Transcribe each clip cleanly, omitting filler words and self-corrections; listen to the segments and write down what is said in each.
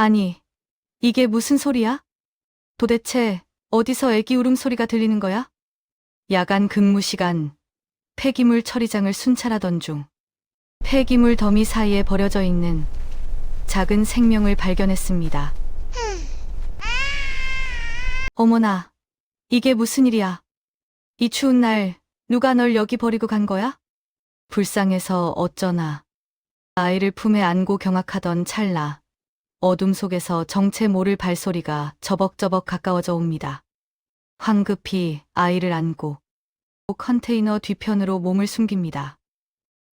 아니, 이게 무슨 소리야? 도대체 어디서 애기 울음소리가 들리는 거야? 야간 근무 시간, 폐기물 처리장을 순찰하던 중 폐기물 더미 사이에 버려져 있는 작은 생명을 발견했습니다. 어머나, 이게 무슨 일이야? 이 추운 날 누가 널 여기 버리고 간 거야? 불쌍해서 어쩌나. 아이를 품에 안고 경악하던 찰나, 어둠 속에서 정체 모를 발소리가 저벅저벅 가까워져 옵니다. 황급히 아이를 안고 컨테이너 뒤편으로 몸을 숨깁니다.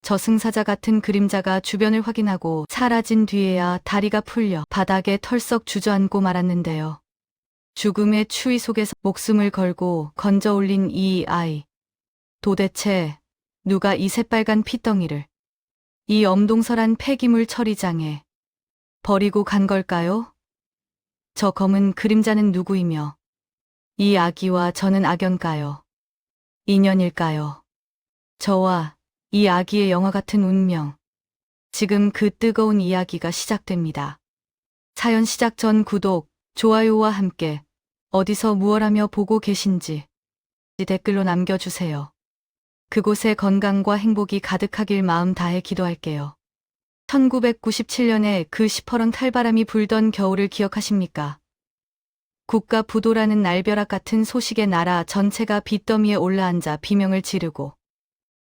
저승사자 같은 그림자가 주변을 확인하고 사라진 뒤에야 다리가 풀려 바닥에 털썩 주저앉고 말았는데요. 죽음의 추위 속에서 목숨을 걸고 건져 올린 이 아이. 도대체 누가 이 새빨간 핏덩이를 이 엄동설한 폐기물 처리장에 버리고 간 걸까요? 저 검은 그림자는 누구이며 이 아기와 저는 악연가요? 인연일까요? 저와 이 아기의 영화 같은 운명. 지금 그 뜨거운 이야기가 시작됩니다. 사연 시작 전 구독, 좋아요와 함께 어디서 무엇하며 보고 계신지 댓글로 남겨주세요. 그곳에 건강과 행복이 가득하길 마음 다해 기도할게요. 1997년에 그 시퍼런 칼바람이 불던 겨울을 기억하십니까? 국가 부도라는 날벼락 같은 소식에 나라 전체가 빚더미에 올라앉아 비명을 지르고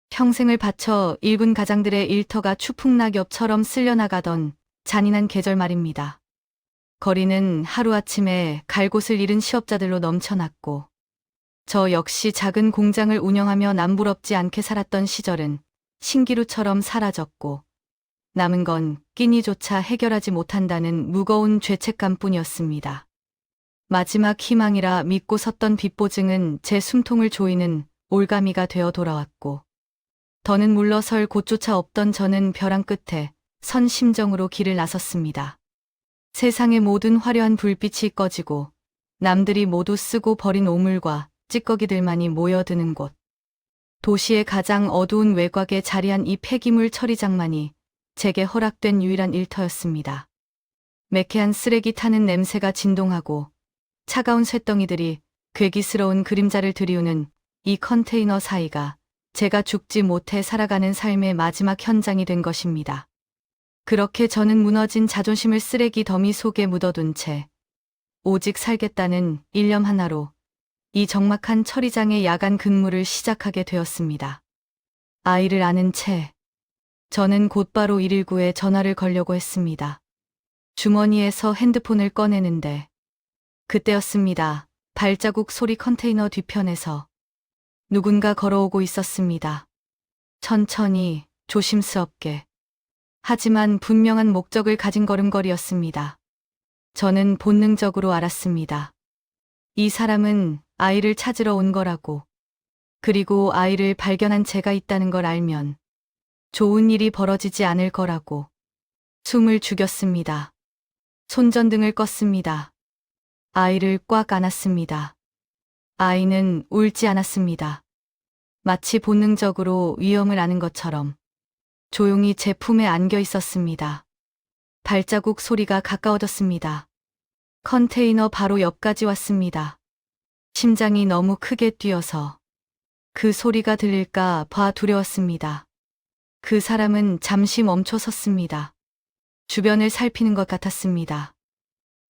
평생을 바쳐 일군 가장들의 일터가 추풍낙엽처럼 쓸려나가던 잔인한 계절 말입니다. 거리는 하루아침에 갈 곳을 잃은 시업자들로 넘쳐났고 저 역시 작은 공장을 운영하며 남부럽지 않게 살았던 시절은 신기루처럼 사라졌고 남은 건 끼니조차 해결하지 못한다는 무거운 죄책감뿐이었습니다. 마지막 희망이라 믿고 섰던 빚보증은 제 숨통을 조이는 올가미가 되어 돌아왔고 더는 물러설 곳조차 없던 저는 벼랑 끝에 선 심정으로 길을 나섰습니다. 세상의 모든 화려한 불빛이 꺼지고 남들이 모두 쓰고 버린 오물과 찌꺼기들만이 모여드는 곳. 도시의 가장 어두운 외곽에 자리한 이 폐기물 처리장만이 제게 허락된 유일한 일터였습니다. 매캐한 쓰레기 타는 냄새가 진동하고 차가운 쇳덩이들이 괴기스러운 그림자를 들이우는 이 컨테이너 사이가 제가 죽지 못해 살아가는 삶의 마지막 현장이 된 것입니다. 그렇게 저는 무너진 자존심을 쓰레기 더미 속에 묻어둔 채 오직 살겠다는 일념 하나로 이 적막한 처리장의 야간 근무를 시작하게 되었습니다. 아이를 안은 채 저는 곧바로 119에 전화를 걸려고 했습니다. 주머니에서 핸드폰을 꺼내는데 그때였습니다. 발자국 소리 컨테이너 뒤편에서 누군가 걸어오고 있었습니다. 천천히, 조심스럽게. 하지만 분명한 목적을 가진 걸음걸이였습니다. 저는 본능적으로 알았습니다. 이 사람은 아이를 찾으러 온 거라고. 그리고 아이를 발견한 제가 있다는 걸 알면 좋은 일이 벌어지지 않을 거라고. 숨을 죽였습니다. 손전등을 껐습니다. 아이를 꽉 안았습니다. 아이는 울지 않았습니다. 마치 본능적으로 위험을 아는 것처럼 조용히 제 품에 안겨 있었습니다. 발자국 소리가 가까워졌습니다. 컨테이너 바로 옆까지 왔습니다. 심장이 너무 크게 뛰어서 그 소리가 들릴까 봐 두려웠습니다. 그 사람은 잠시 멈춰 섰습니다. 주변을 살피는 것 같았습니다.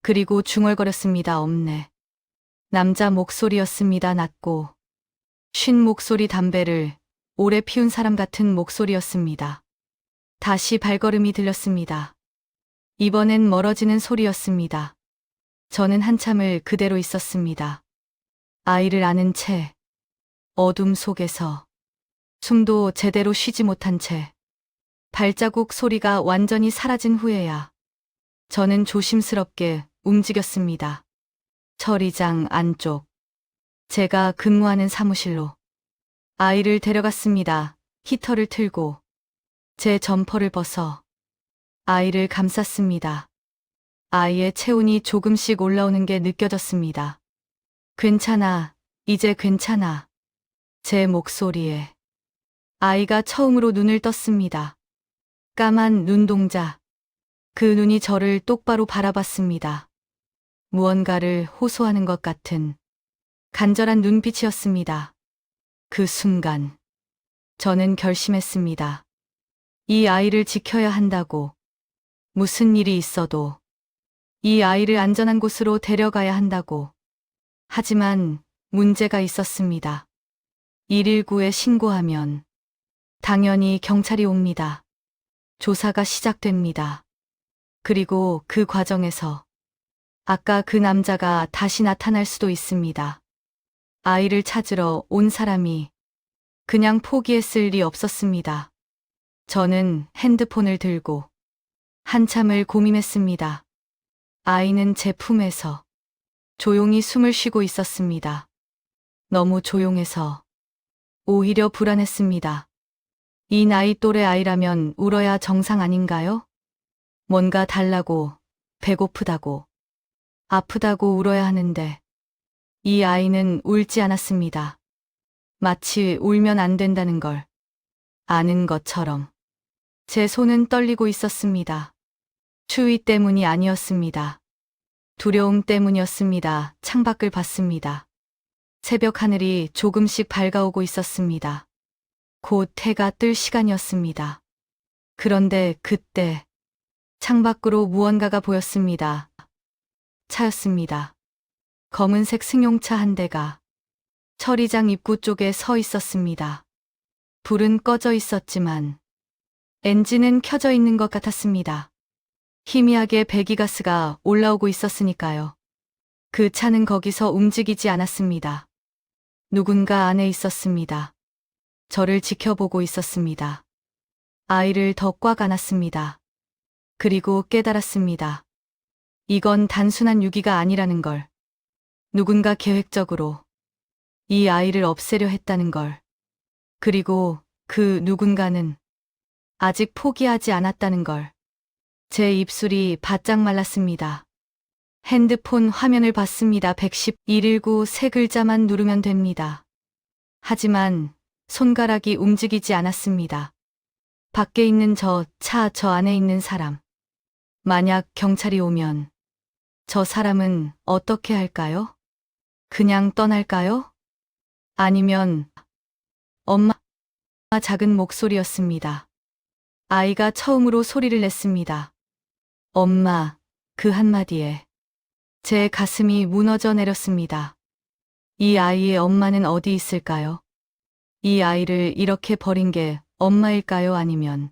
그리고 중얼거렸습니다. 없네. 남자 목소리였습니다. 낮고 쉰 목소리, 담배를 오래 피운 사람 같은 목소리였습니다. 다시 발걸음이 들렸습니다. 이번엔 멀어지는 소리였습니다. 저는 한참을 그대로 있었습니다. 아이를 안은 채 어둠 속에서 숨도 제대로 쉬지 못한 채 발자국 소리가 완전히 사라진 후에야 저는 조심스럽게 움직였습니다. 처리장 안쪽, 제가 근무하는 사무실로 아이를 데려갔습니다. 히터를 틀고 제 점퍼를 벗어 아이를 감쌌습니다. 아이의 체온이 조금씩 올라오는 게 느껴졌습니다. 괜찮아, 이제 괜찮아. 제 목소리에 아이가 처음으로 눈을 떴습니다. 까만 눈동자, 그 눈이 저를 똑바로 바라봤습니다. 무언가를 호소하는 것 같은 간절한 눈빛이었습니다. 그 순간 저는 결심했습니다. 이 아이를 지켜야 한다고. 무슨 일이 있어도 이 아이를 안전한 곳으로 데려가야 한다고. 하지만 문제가 있었습니다. 119에 신고하면 당연히 경찰이 옵니다. 조사가 시작됩니다. 그리고 그 과정에서 아까 그 남자가 다시 나타날 수도 있습니다. 아이를 찾으러 온 사람이 그냥 포기했을 리 없었습니다. 저는 핸드폰을 들고 한참을 고민했습니다. 아이는 제 품에서 조용히 숨을 쉬고 있었습니다. 너무 조용해서 오히려 불안했습니다. 이 나이 또래 아이라면 울어야 정상 아닌가요? 뭔가 달라고, 배고프다고, 아프다고 울어야 하는데 이 아이는 울지 않았습니다. 마치 울면 안 된다는 걸 아는 것처럼. 제 손은 떨리고 있었습니다. 추위 때문이 아니었습니다. 두려움 때문이었습니다. 창밖을 봤습니다. 새벽 하늘이 조금씩 밝아오고 있었습니다. 곧 해가 뜰 시간이었습니다. 그런데 그때 창밖으로 무언가가 보였습니다. 차였습니다. 검은색 승용차 한 대가 처리장 입구 쪽에 서 있었습니다. 불은 꺼져 있었지만 엔진은 켜져 있는 것 같았습니다. 희미하게 배기가스가 올라오고 있었으니까요. 그 차는 거기서 움직이지 않았습니다. 누군가 안에 있었습니다. 저를 지켜보고 있었습니다. 아이를 더 꽉 안았습니다. 그리고 깨달았습니다. 이건 단순한 유기가 아니라는 걸. 누군가 계획적으로 이 아이를 없애려 했다는 걸. 그리고 그 누군가는 아직 포기하지 않았다는 걸. 제 입술이 바짝 말랐습니다. 핸드폰 화면을 봤습니다. 119 세 글자만 누르면 됩니다. 하지만 손가락이 움직이지 않았습니다. 밖에 있는 저 안에 있는 사람. 만약 경찰이 오면 저 사람은 어떻게 할까요? 그냥 떠날까요? 아니면 엄마 작은 목소리였습니다. 아이가 처음으로 소리를 냈습니다. 엄마, 그 한마디에 제 가슴이 무너져 내렸습니다. 이 아이의 엄마는 어디 있을까요? 이 아이를 이렇게 버린 게 엄마일까요? 아니면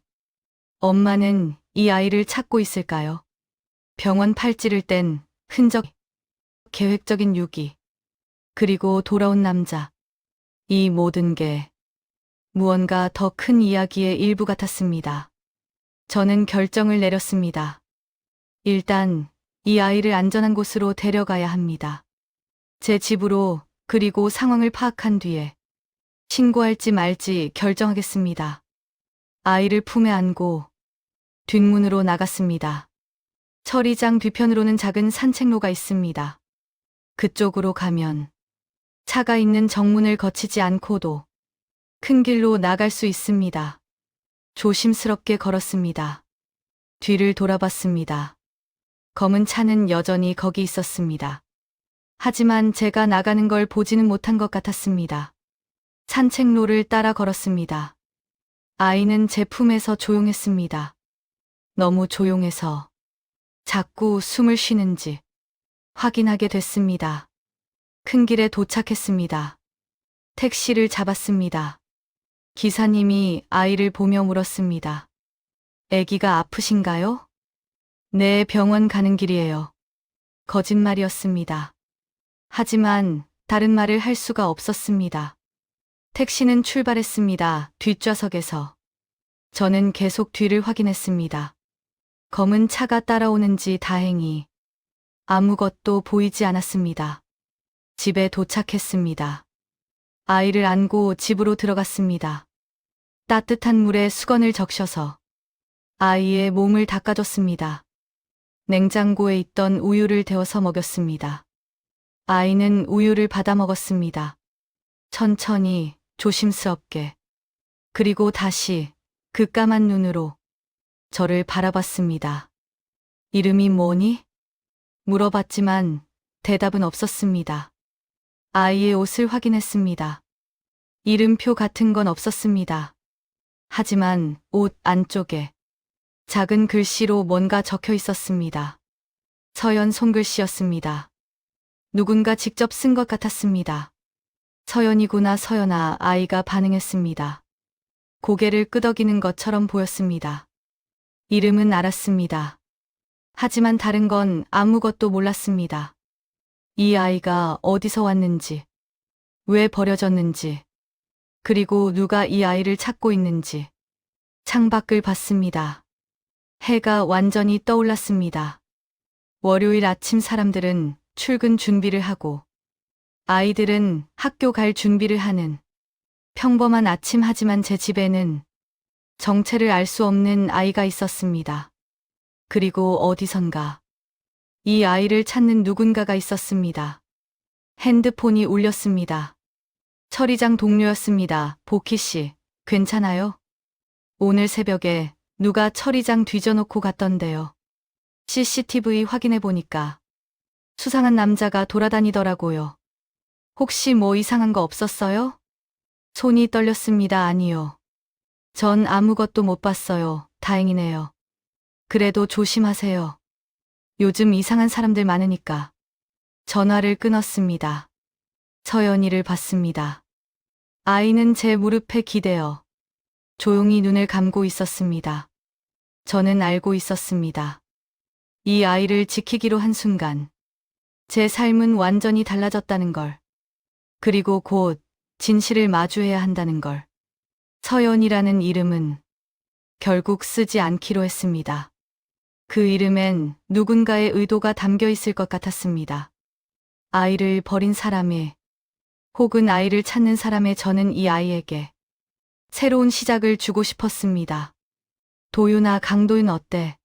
엄마는 이 아이를 찾고 있을까요? 병원 팔찌를 뗀 흔적, 계획적인 유기, 그리고 돌아온 남자. 이 모든 게 무언가 더 큰 이야기의 일부 같았습니다. 저는 결정을 내렸습니다. 일단 이 아이를 안전한 곳으로 데려가야 합니다. 제 집으로. 그리고 상황을 파악한 뒤에 신고할지 말지 결정하겠습니다. 아이를 품에 안고 뒷문으로 나갔습니다. 처리장 뒤편으로는 작은 산책로가 있습니다. 그쪽으로 가면 차가 있는 정문을 거치지 않고도 큰 길로 나갈 수 있습니다. 조심스럽게 걸었습니다. 뒤를 돌아봤습니다. 검은 차는 여전히 거기 있었습니다. 하지만 제가 나가는 걸 보지는 못한 것 같았습니다. 산책로를 따라 걸었습니다. 아이는 제 품에서 조용했습니다. 너무 조용해서 자꾸 숨을 쉬는지 확인하게 됐습니다. 큰 길에 도착했습니다. 택시를 잡았습니다. 기사님이 아이를 보며 물었습니다. 아기가 아프신가요? 네, 병원 가는 길이에요. 거짓말이었습니다. 하지만 다른 말을 할 수가 없었습니다. 택시는 출발했습니다. 뒷좌석에서. 저는 계속 뒤를 확인했습니다. 검은 차가 따라오는지 다행히 아무것도 보이지 않았습니다. 집에 도착했습니다. 아이를 안고 집으로 들어갔습니다. 따뜻한 물에 수건을 적셔서 아이의 몸을 닦아줬습니다. 냉장고에 있던 우유를 데워서 먹였습니다. 아이는 우유를 받아 먹었습니다. 천천히, 조심스럽게. 그리고 다시 그 까만 눈으로 저를 바라봤습니다. 이름이 뭐니? 물어봤지만 대답은 없었습니다. 아이의 옷을 확인했습니다. 이름표 같은 건 없었습니다. 하지만 옷 안쪽에 작은 글씨로 뭔가 적혀 있었습니다. 서연 손글씨였습니다. 누군가 직접 쓴 것 같았습니다. 서연이구나 서연아. 아이가 반응했습니다. 고개를 끄덕이는 것처럼 보였습니다. 이름은 알았습니다. 하지만 다른 건 아무것도 몰랐습니다. 이 아이가 어디서 왔는지, 왜 버려졌는지, 그리고 누가 이 아이를 찾고 있는지. 창밖을 봤습니다. 해가 완전히 떠올랐습니다. 월요일 아침 사람들은 출근 준비를 하고 아이들은 학교 갈 준비를 하는 평범한 아침. 하지만 제 집에는 정체를 알 수 없는 아이가 있었습니다. 그리고 어디선가 이 아이를 찾는 누군가가 있었습니다. 핸드폰이 울렸습니다. 처리장 동료였습니다. 보키 씨, 괜찮아요? 오늘 새벽에 누가 처리장 뒤져놓고 갔던데요. CCTV 확인해 보니까 수상한 남자가 돌아다니더라고요. 혹시 뭐 이상한 거 없었어요? 손이 떨렸습니다. 아니요. 전 아무것도 못 봤어요. 다행이네요. 그래도 조심하세요. 요즘 이상한 사람들 많으니까. 전화를 끊었습니다. 서연이를 봤습니다. 아이는 제 무릎에 기대어 조용히 눈을 감고 있었습니다. 저는 알고 있었습니다. 이 아이를 지키기로 한 순간 제 삶은 완전히 달라졌다는 걸. 그리고 곧 진실을 마주해야 한다는 걸. 서연이라는 이름은 결국 쓰지 않기로 했습니다. 그 이름엔 누군가의 의도가 담겨 있을 것 같았습니다. 아이를 버린 사람의, 혹은 아이를 찾는 사람의. 저는 이 아이에게 새로운 시작을 주고 싶었습니다. 도윤아, 강도윤 어때?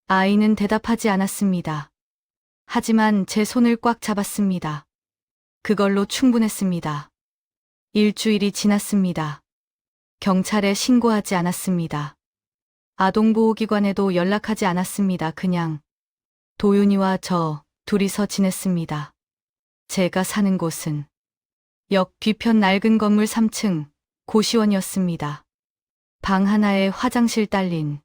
아이는 대답하지 않았습니다. 하지만 제 손을 꽉 잡았습니다. 그걸로 충분했습니다. 일주일이 지났습니다. 경찰에 신고하지 않았습니다. 아동보호기관에도 연락하지 않았습니다. 그냥 도윤이와 저 둘이서 지냈습니다. 제가 사는 곳은 역 뒤편 낡은 건물 3층 고시원이었습니다. 방 하나에 화장실 딸린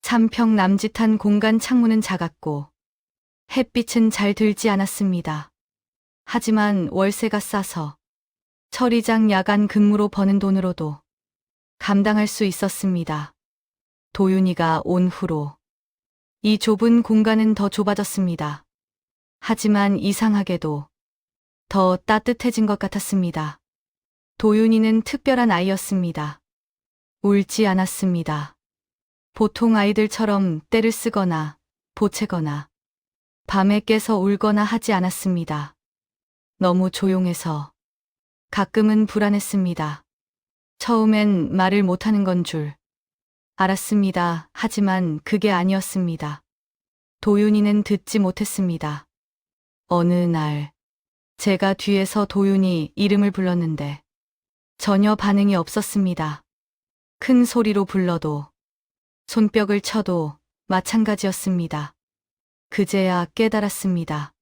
3평 남짓한 공간. 창문은 작았고 햇빛은 잘 들지 않았습니다. 하지만 월세가 싸서 처리장 야간 근무로 버는 돈으로도 감당할 수 있었습니다. 도윤이가 온 후로 이 좁은 공간은 더 좁아졌습니다. 하지만 이상하게도 더 따뜻해진 것 같았습니다. 도윤이는 특별한 아이였습니다. 울지 않았습니다. 보통 아이들처럼 떼를 쓰거나 보채거나 밤에 깨서 울거나 하지 않았습니다. 너무 조용해서 가끔은 불안했습니다. 처음엔 말을 못하는 건 줄 알았습니다. 하지만 그게 아니었습니다. 도윤이는 듣지 못했습니다. 어느 날 제가 뒤에서 도윤이 이름을 불렀는데 전혀 반응이 없었습니다. 큰 소리로 불러도 손뼉을 쳐도 마찬가지였습니다. 그제야 깨달았습니다.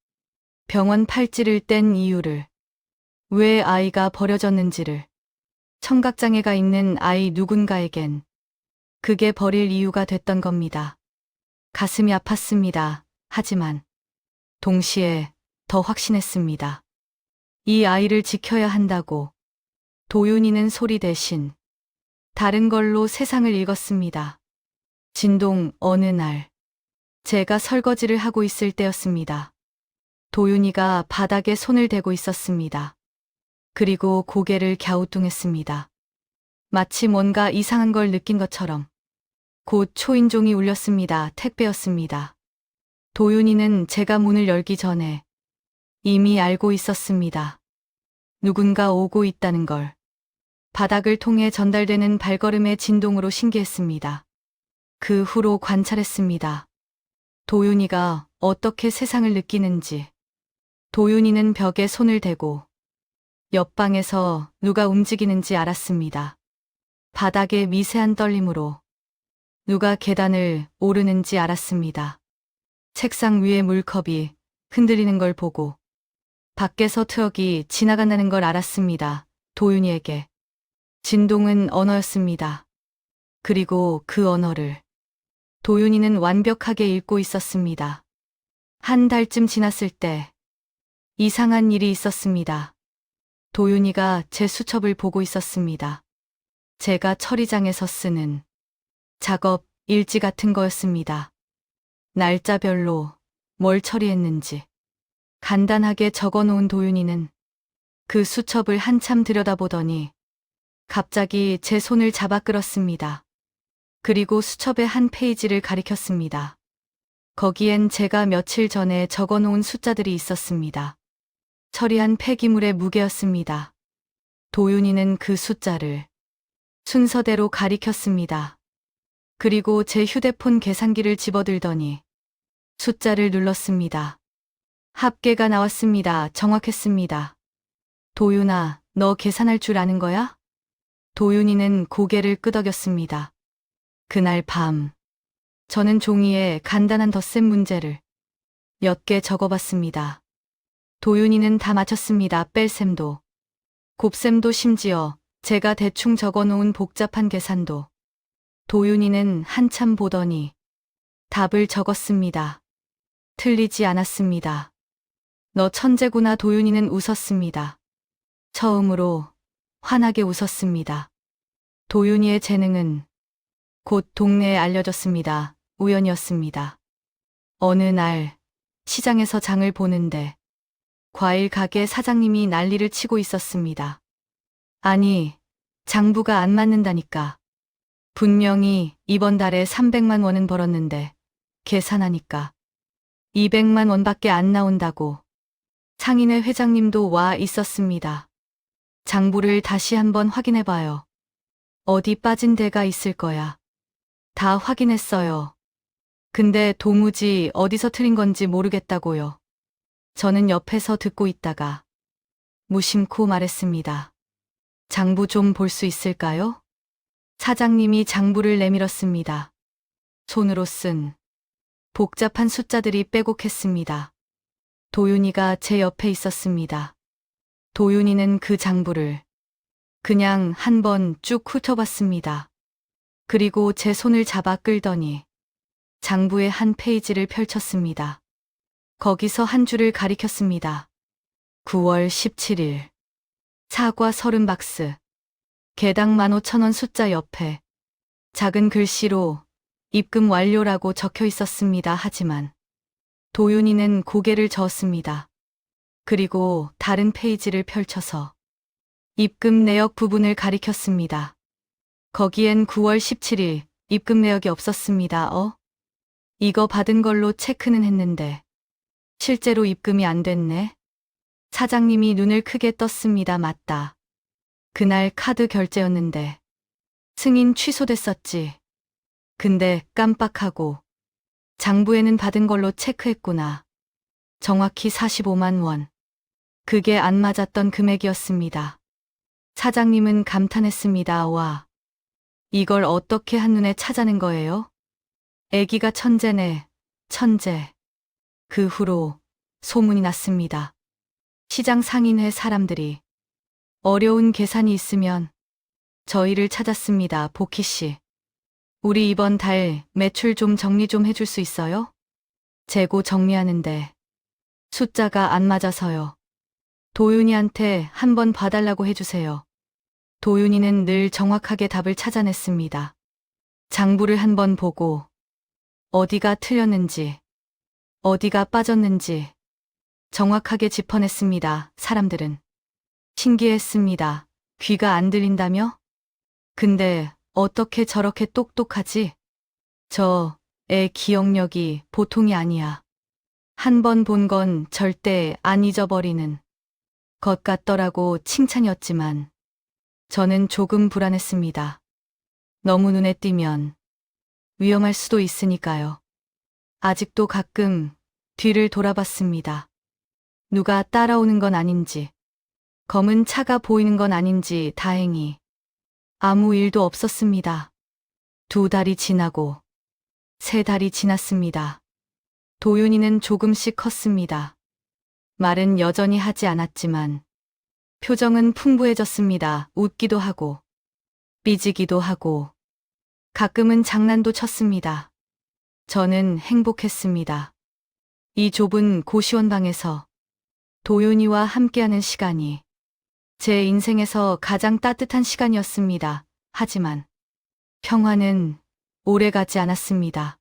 병원 팔찌를 뗀 이유를, 왜 아이가 버려졌는지를. 청각장애가 있는 아이 누군가에겐 그게 버릴 이유가 됐던 겁니다. 가슴이 아팠습니다. 하지만 동시에 더 확신했습니다. 이 아이를 지켜야 한다고. 도윤이는 소리 대신 다른 걸로 세상을 읽었습니다. 진동. 어느 날 제가 설거지를 하고 있을 때였습니다. 도윤이가 바닥에 손을 대고 있었습니다. 그리고 고개를 갸우뚱했습니다. 마치 뭔가 이상한 걸 느낀 것처럼. 곧 초인종이 울렸습니다. 택배였습니다. 도윤이는 제가 문을 열기 전에 이미 알고 있었습니다. 누군가 오고 있다는 걸. 바닥을 통해 전달되는 발걸음의 진동으로 신기했습니다. 그 후로 관찰했습니다. 도윤이가 어떻게 세상을 느끼는지. 도윤이는 벽에 손을 대고 옆방에서 누가 움직이는지 알았습니다. 바닥의 미세한 떨림으로 누가 계단을 오르는지 알았습니다. 책상 위에 물컵이 흔들리는 걸 보고 밖에서 트럭이 지나간다는 걸 알았습니다. 도윤이에게. 진동은 언어였습니다. 그리고 그 언어를 도윤이는 완벽하게 읽고 있었습니다. 한 달쯤 지났을 때 이상한 일이 있었습니다. 도윤이가 제 수첩을 보고 있었습니다. 제가 처리장에서 쓰는 작업 일지 같은 거였습니다. 날짜별로 뭘 처리했는지 간단하게 적어놓은 도윤이는 그 수첩을 한참 들여다보더니 갑자기 제 손을 잡아 끌었습니다. 그리고 수첩의 한 페이지를 가리켰습니다. 거기엔 제가 며칠 전에 적어놓은 숫자들이 있었습니다. 처리한 폐기물의 무게였습니다. 도윤이는 그 숫자를 순서대로 가리켰습니다. 그리고 제 휴대폰 계산기를 집어들더니 숫자를 눌렀습니다. 합계가 나왔습니다. 정확했습니다. 도윤아, 너 계산할 줄 아는 거야? 도윤이는 고개를 끄덕였습니다. 그날 밤, 저는 종이에 간단한 덧셈 문제를 몇 개 적어봤습니다. 도윤이는 다 맞췄습니다. 뺄셈도, 곱셈도 심지어 제가 대충 적어놓은 복잡한 계산도. 도윤이는 한참 보더니 답을 적었습니다. 틀리지 않았습니다. 너 천재구나. 도윤이는 웃었습니다. 처음으로 환하게 웃었습니다. 도윤이의 재능은 곧 동네에 알려졌습니다. 우연이었습니다. 어느 날 시장에서 장을 보는데 과일 가게 사장님이 난리를 치고 있었습니다. 아니, 장부가 안 맞는다니까. 분명히 이번 달에 300만 원은 벌었는데 계산하니까 200만 원밖에 안 나온다고. 상인회 회장님도 와 있었습니다. 장부를 다시 한번 확인해봐요. 어디 빠진 데가 있을 거야. 다 확인했어요. 근데 도무지 어디서 틀린 건지 모르겠다고요. 저는 옆에서 듣고 있다가 무심코 말했습니다. 장부 좀 볼 수 있을까요? 사장님이 장부를 내밀었습니다. 손으로 쓴 복잡한 숫자들이 빼곡했습니다. 도윤이가 제 옆에 있었습니다. 도윤이는 그 장부를 그냥 한번 쭉 훑어봤습니다. 그리고 제 손을 잡아 끌더니 장부의 한 페이지를 펼쳤습니다. 거기서 한 줄을 가리켰습니다. 9월 17일. 사과 30박스. 개당 15,000원 숫자 옆에 작은 글씨로 입금 완료라고 적혀 있었습니다. 하지만 도윤이는 고개를 저었습니다. 그리고 다른 페이지를 펼쳐서 입금 내역 부분을 가리켰습니다. 거기엔 9월 17일 입금 내역이 없었습니다. 이거 받은 걸로 체크는 했는데 실제로 입금이 안 됐네. 사장님이 눈을 크게 떴습니다. 맞다. 그날 카드 결제였는데 승인 취소됐었지. 근데 깜빡하고 장부에는 받은 걸로 체크했구나. 정확히 45만 원. 그게 안 맞았던 금액이었습니다. 사장님은 감탄했습니다. 와, 이걸 어떻게 한눈에 찾아낸 거예요? 애기가 천재네, 천재. 그 후로 소문이 났습니다. 시장 상인회 사람들이 어려운 계산이 있으면 저희를 찾았습니다. 복희 씨. 우리 이번 달 매출 좀 정리 좀 해줄 수 있어요? 재고 정리하는데 숫자가 안 맞아서요. 도윤이한테 한번 봐달라고 해주세요. 도윤이는 늘 정확하게 답을 찾아냈습니다. 장부를 한번 보고 어디가 틀렸는지, 어디가 빠졌는지 정확하게 짚어냈습니다. 사람들은 신기했습니다. 귀가 안 들린다며? 근데 어떻게 저렇게 똑똑하지? 저 애 기억력이 보통이 아니야. 한 번 본 건 절대 안 잊어버리는 것 같더라고. 칭찬이었지만 저는 조금 불안했습니다. 너무 눈에 띄면 위험할 수도 있으니까요. 아직도 가끔 뒤를 돌아봤습니다. 누가 따라오는 건 아닌지, 검은 차가 보이는 건 아닌지. 다행히 아무 일도 없었습니다. 2달이 지나고 3달이 지났습니다. 도윤이는 조금씩 컸습니다. 말은 여전히 하지 않았지만 표정은 풍부해졌습니다. 웃기도 하고 삐지기도 하고 가끔은 장난도 쳤습니다. 저는 행복했습니다. 이 좁은 고시원 방에서 도윤이와 함께하는 시간이 제 인생에서 가장 따뜻한 시간이었습니다. 하지만 평화는 오래가지 않았습니다.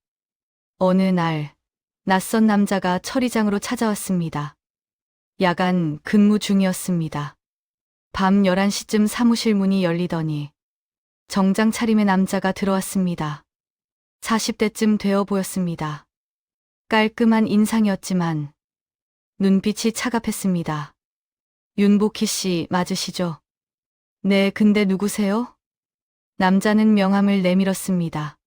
어느 날 낯선 남자가 처리장으로 찾아왔습니다. 야간 근무 중이었습니다. 밤 11시쯤 사무실 문이 열리더니 정장 차림의 남자가 들어왔습니다. 40대쯤 되어 보였습니다. 깔끔한 인상이었지만 눈빛이 차갑했습니다. 윤복희 씨 맞으시죠? 네, 근데 누구세요? 남자는 명함을 내밀었습니다.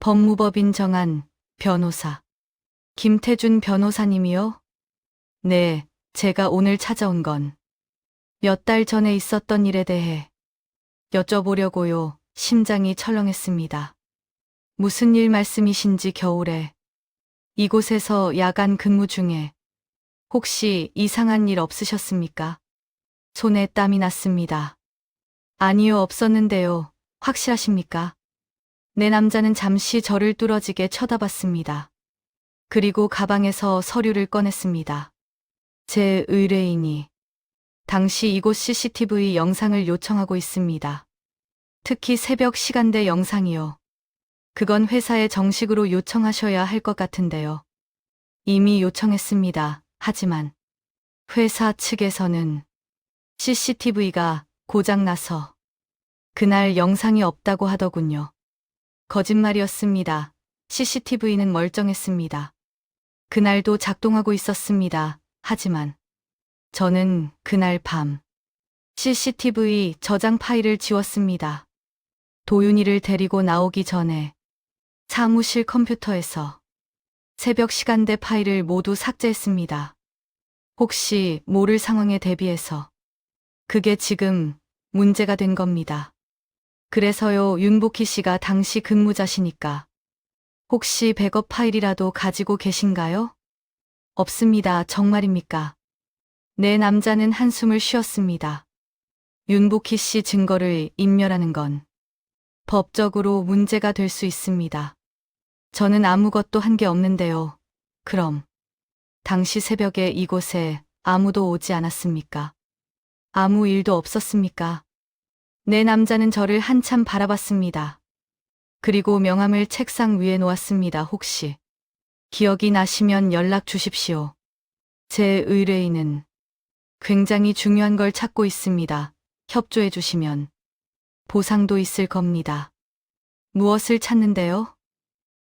법무법인 정한 변호사. 김태준 변호사님이요? 네, 제가 오늘 찾아온 건 몇 달 전에 있었던 일에 대해 여쭤보려고요. 심장이 철렁했습니다. 무슨 일 말씀이신지 겨울에 이곳에서 야간 근무 중에 혹시 이상한 일 없으셨습니까? 손에 땀이 났습니다. 아니요, 없었는데요. 확실하십니까? 내 남자는 잠시 저를 뚫어지게 쳐다봤습니다. 그리고 가방에서 서류를 꺼냈습니다. 제 의뢰인이 당시 이곳 CCTV 영상을 요청하고 있습니다. 특히 새벽 시간대 영상이요. 그건 회사에 정식으로 요청하셔야 할 것 같은데요. 이미 요청했습니다. 하지만 회사 측에서는 CCTV가 고장나서 그날 영상이 없다고 하더군요. 거짓말이었습니다. CCTV는 멀쩡했습니다. 그날도 작동하고 있었습니다. 하지만 저는 그날 밤 CCTV 저장 파일을 지웠습니다. 도윤이를 데리고 나오기 전에 사무실 컴퓨터에서 새벽 시간대 파일을 모두 삭제했습니다. 혹시 모를 상황에 대비해서 그게 지금 문제가 된 겁니다. 그래서요, 윤복희 씨가 당시 근무자시니까 혹시 백업 파일이라도 가지고 계신가요? 없습니다. 정말입니까? 내 남자는 한숨을 쉬었습니다. 윤복희 씨 증거를 인멸하는 건 법적으로 문제가 될 수 있습니다. 저는 아무것도 한 게 없는데요. 그럼 당시 새벽에 이곳에 아무도 오지 않았습니까? 아무 일도 없었습니까? 내 남자는 저를 한참 바라봤습니다. 그리고 명함을 책상 위에 놓았습니다. 혹시 기억이 나시면 연락 주십시오. 제 의뢰인은 굉장히 중요한 걸 찾고 있습니다. 협조해 주시면 보상도 있을 겁니다. 무엇을 찾는데요?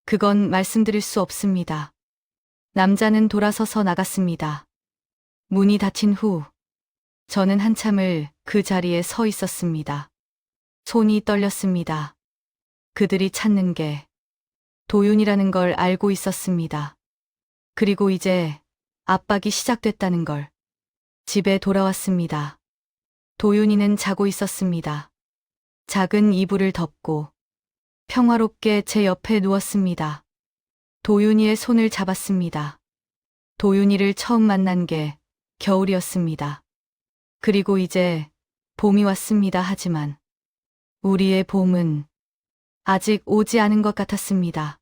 그건 말씀드릴 수 없습니다. 남자는 돌아서서 나갔습니다. 문이 닫힌 후 저는 한참을 그 자리에 서 있었습니다. 손이 떨렸습니다. 그들이 찾는 게 도윤이라는 걸 알고 있었습니다. 그리고 이제 압박이 시작됐다는 걸. 집에 돌아왔습니다. 도윤이는 자고 있었습니다. 작은 이불을 덮고 평화롭게 제 옆에 누웠습니다. 도윤이의 손을 잡았습니다. 도윤이를 처음 만난 게 겨울이었습니다. 그리고 이제 봄이 왔습니다. 하지만 우리의 봄은 아직 오지 않은 것 같았습니다.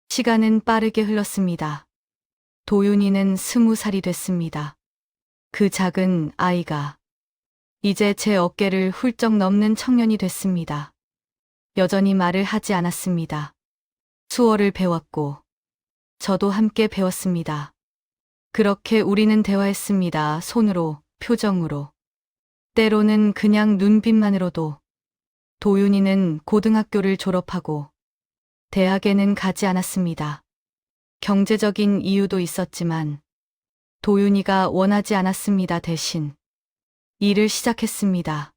시간은 빠르게 흘렀습니다. 도윤이는 20살이 됐습니다. 그 작은 아이가 이제 제 어깨를 훌쩍 넘는 청년이 됐습니다. 여전히 말을 하지 않았습니다. 수어를 배웠고 저도 함께 배웠습니다. 그렇게 우리는 대화했습니다. 손으로, 표정으로. 때로는 그냥 눈빛만으로도. 도윤이는 고등학교를 졸업하고 대학에는 가지 않았습니다. 경제적인 이유도 있었지만 도윤이가 원하지 않았습니다. 대신 일을 시작했습니다.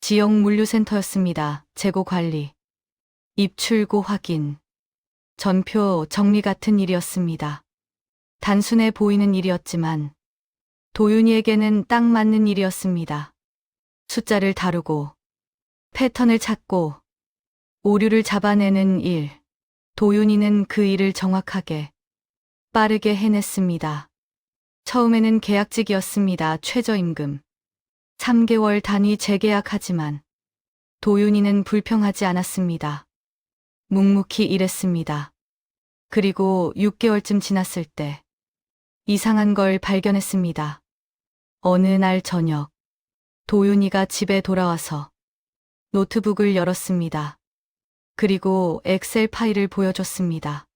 지역 물류센터였습니다. 재고 관리, 입출고 확인, 전표 정리 같은 일이었습니다. 단순해 보이는 일이었지만 도윤이에게는 딱 맞는 일이었습니다. 숫자를 다루고 패턴을 찾고 오류를 잡아내는 일. 도윤이는 그 일을 정확하게 빠르게 해냈습니다. 처음에는 계약직이었습니다. 최저임금 3개월 단위 재계약하지만 도윤이는 불평하지 않았습니다. 묵묵히 일했습니다. 그리고 6개월쯤 지났을 때 이상한 걸 발견했습니다. 어느 날 저녁 도윤이가 집에 돌아와서 노트북을 열었습니다. 그리고 엑셀 파일을 보여줬습니다.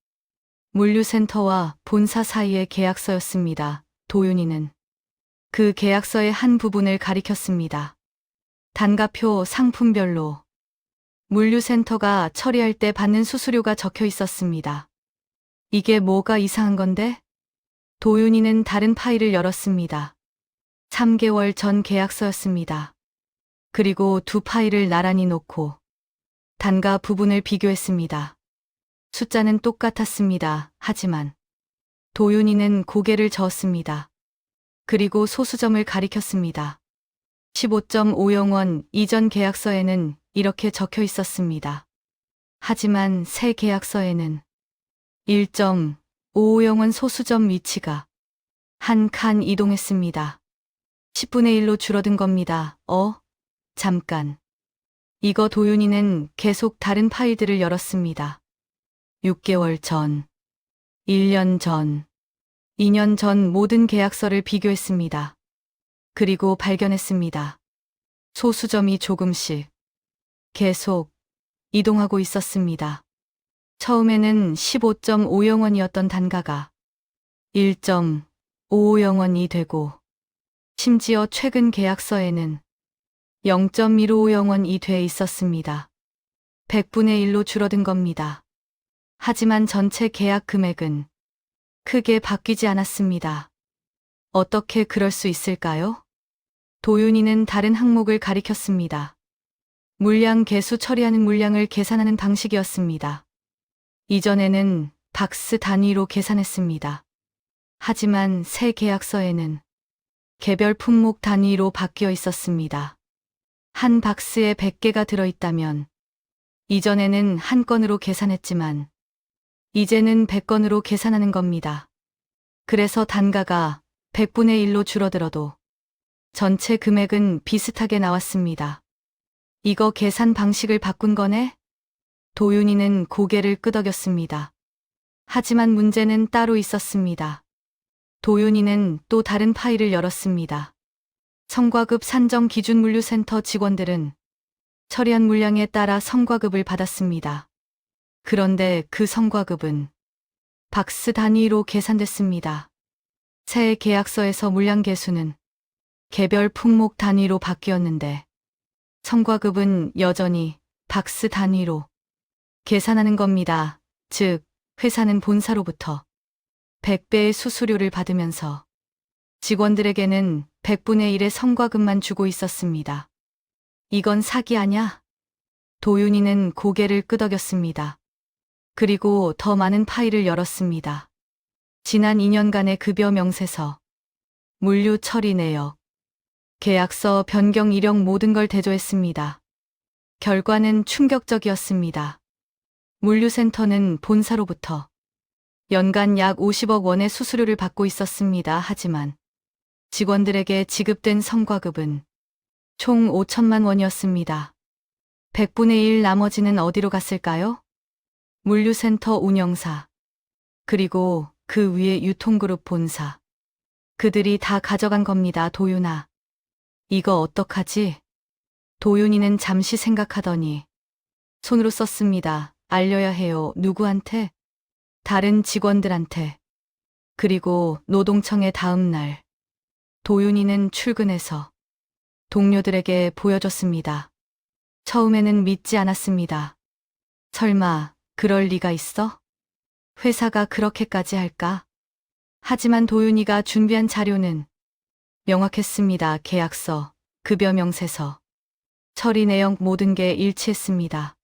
물류센터와 본사 사이의 계약서였습니다. 도윤이는 그 계약서의 한 부분을 가리켰습니다. 단가표 상품별로 물류센터가 처리할 때 받는 수수료가 적혀 있었습니다. 이게 뭐가 이상한 건데? 도윤이는 다른 파일을 열었습니다. 3개월 전 계약서였습니다. 그리고 두 파일을 나란히 놓고 단가 부분을 비교했습니다. 숫자는 똑같았습니다. 하지만 도윤이는 고개를 저었습니다. 그리고 소수점을 가리켰습니다. 15.5영원 이전 계약서에는 이렇게 적혀 있었습니다. 하지만 새 계약서에는 1.55영원 소수점 위치가 한 칸 이동했습니다. 10분의 1로 줄어든 겁니다. 잠깐. 이거 도윤이는 계속 다른 파일들을 열었습니다. 6개월 전, 1년 전, 2년 전 모든 계약서를 비교했습니다. 그리고 발견했습니다. 소수점이 조금씩 계속 이동하고 있었습니다. 처음에는 15.5영원이었던 단가가 1.55영원이 되고 심지어 최근 계약서에는 0.155영원이 돼 있었습니다. 100분의 1로 줄어든 겁니다. 하지만 전체 계약 금액은 크게 바뀌지 않았습니다. 어떻게 그럴 수 있을까요? 도윤이는 다른 항목을 가리켰습니다. 물량 개수 처리하는 물량을 계산하는 방식이었습니다. 이전에는 박스 단위로 계산했습니다. 하지만 새 계약서에는 개별 품목 단위로 바뀌어 있었습니다. 한 박스에 100개가 들어있다면 이전에는 한 건으로 계산했지만 이제는 100건으로 계산하는 겁니다. 그래서 단가가 100분의 1로 줄어들어도 전체 금액은 비슷하게 나왔습니다. 이거 계산 방식을 바꾼 거네? 도윤이는 고개를 끄덕였습니다. 하지만 문제는 따로 있었습니다. 도윤이는 또 다른 파일을 열었습니다. 성과급 산정 기준 물류센터 직원들은 처리한 물량에 따라 성과급을 받았습니다. 그런데 그 성과급은 박스 단위로 계산됐습니다. 새 계약서에서 물량 개수는 개별 품목 단위로 바뀌었는데 성과급은 여전히 박스 단위로 계산하는 겁니다. 즉, 회사는 본사로부터 100배의 수수료를 받으면서 직원들에게는 100분의 1의 성과급만 주고 있었습니다. 이건 사기 아냐? 도윤이는 고개를 끄덕였습니다. 그리고 더 많은 파일을 열었습니다. 지난 2년간의 급여 명세서, 물류 처리 내역, 계약서 변경 이력 모든 걸 대조했습니다. 결과는 충격적이었습니다. 물류센터는 본사로부터 연간 약 50억 원의 수수료를 받고 있었습니다. 하지만 직원들에게 지급된 성과급은 총 5천만 원이었습니다. 100분의 1 나머지는 어디로 갔을까요? 물류센터 운영사, 그리고 그 위에 유통그룹 본사. 그들이 다 가져간 겁니다. 도윤아. 이거 어떡하지? 도윤이는 잠시 생각하더니 손으로 썼습니다. 알려야 해요. 누구한테? 다른 직원들한테. 그리고 노동청의 다음 날 도윤이는 출근해서 동료들에게 보여줬습니다. 처음에는 믿지 않았습니다. 설마 그럴 리가 있어? 회사가 그렇게까지 할까? 하지만 도윤이가 준비한 자료는 명확했습니다. 계약서, 급여 명세서, 처리 내역 모든 게 일치했습니다.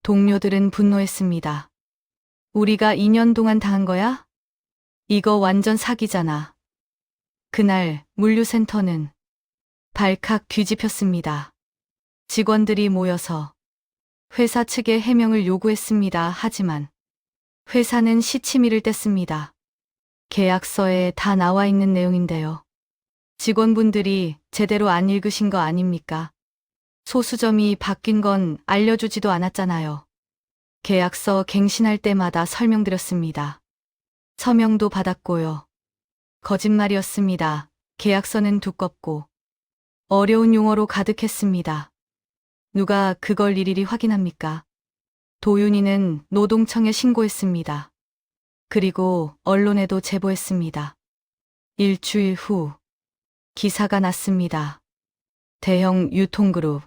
동료들은 분노했습니다. 우리가 2년 동안 당한 거야? 이거 완전 사기잖아. 그날 물류센터는 발칵 뒤집혔습니다. 직원들이 모여서 회사 측에 해명을 요구했습니다. 하지만 회사는 시치미를 뗐습니다. 계약서에 다 나와 있는 내용인데요. 직원분들이 제대로 안 읽으신 거 아닙니까? 소수점이 바뀐 건 알려주지도 않았잖아요. 계약서 갱신할 때마다 설명드렸습니다. 서명도 받았고요. 거짓말이었습니다. 계약서는 두껍고 어려운 용어로 가득했습니다. 누가 그걸 일일이 확인합니까? 도윤이는 노동청에 신고했습니다. 그리고 언론에도 제보했습니다. 일주일 후 기사가 났습니다. 대형 유통그룹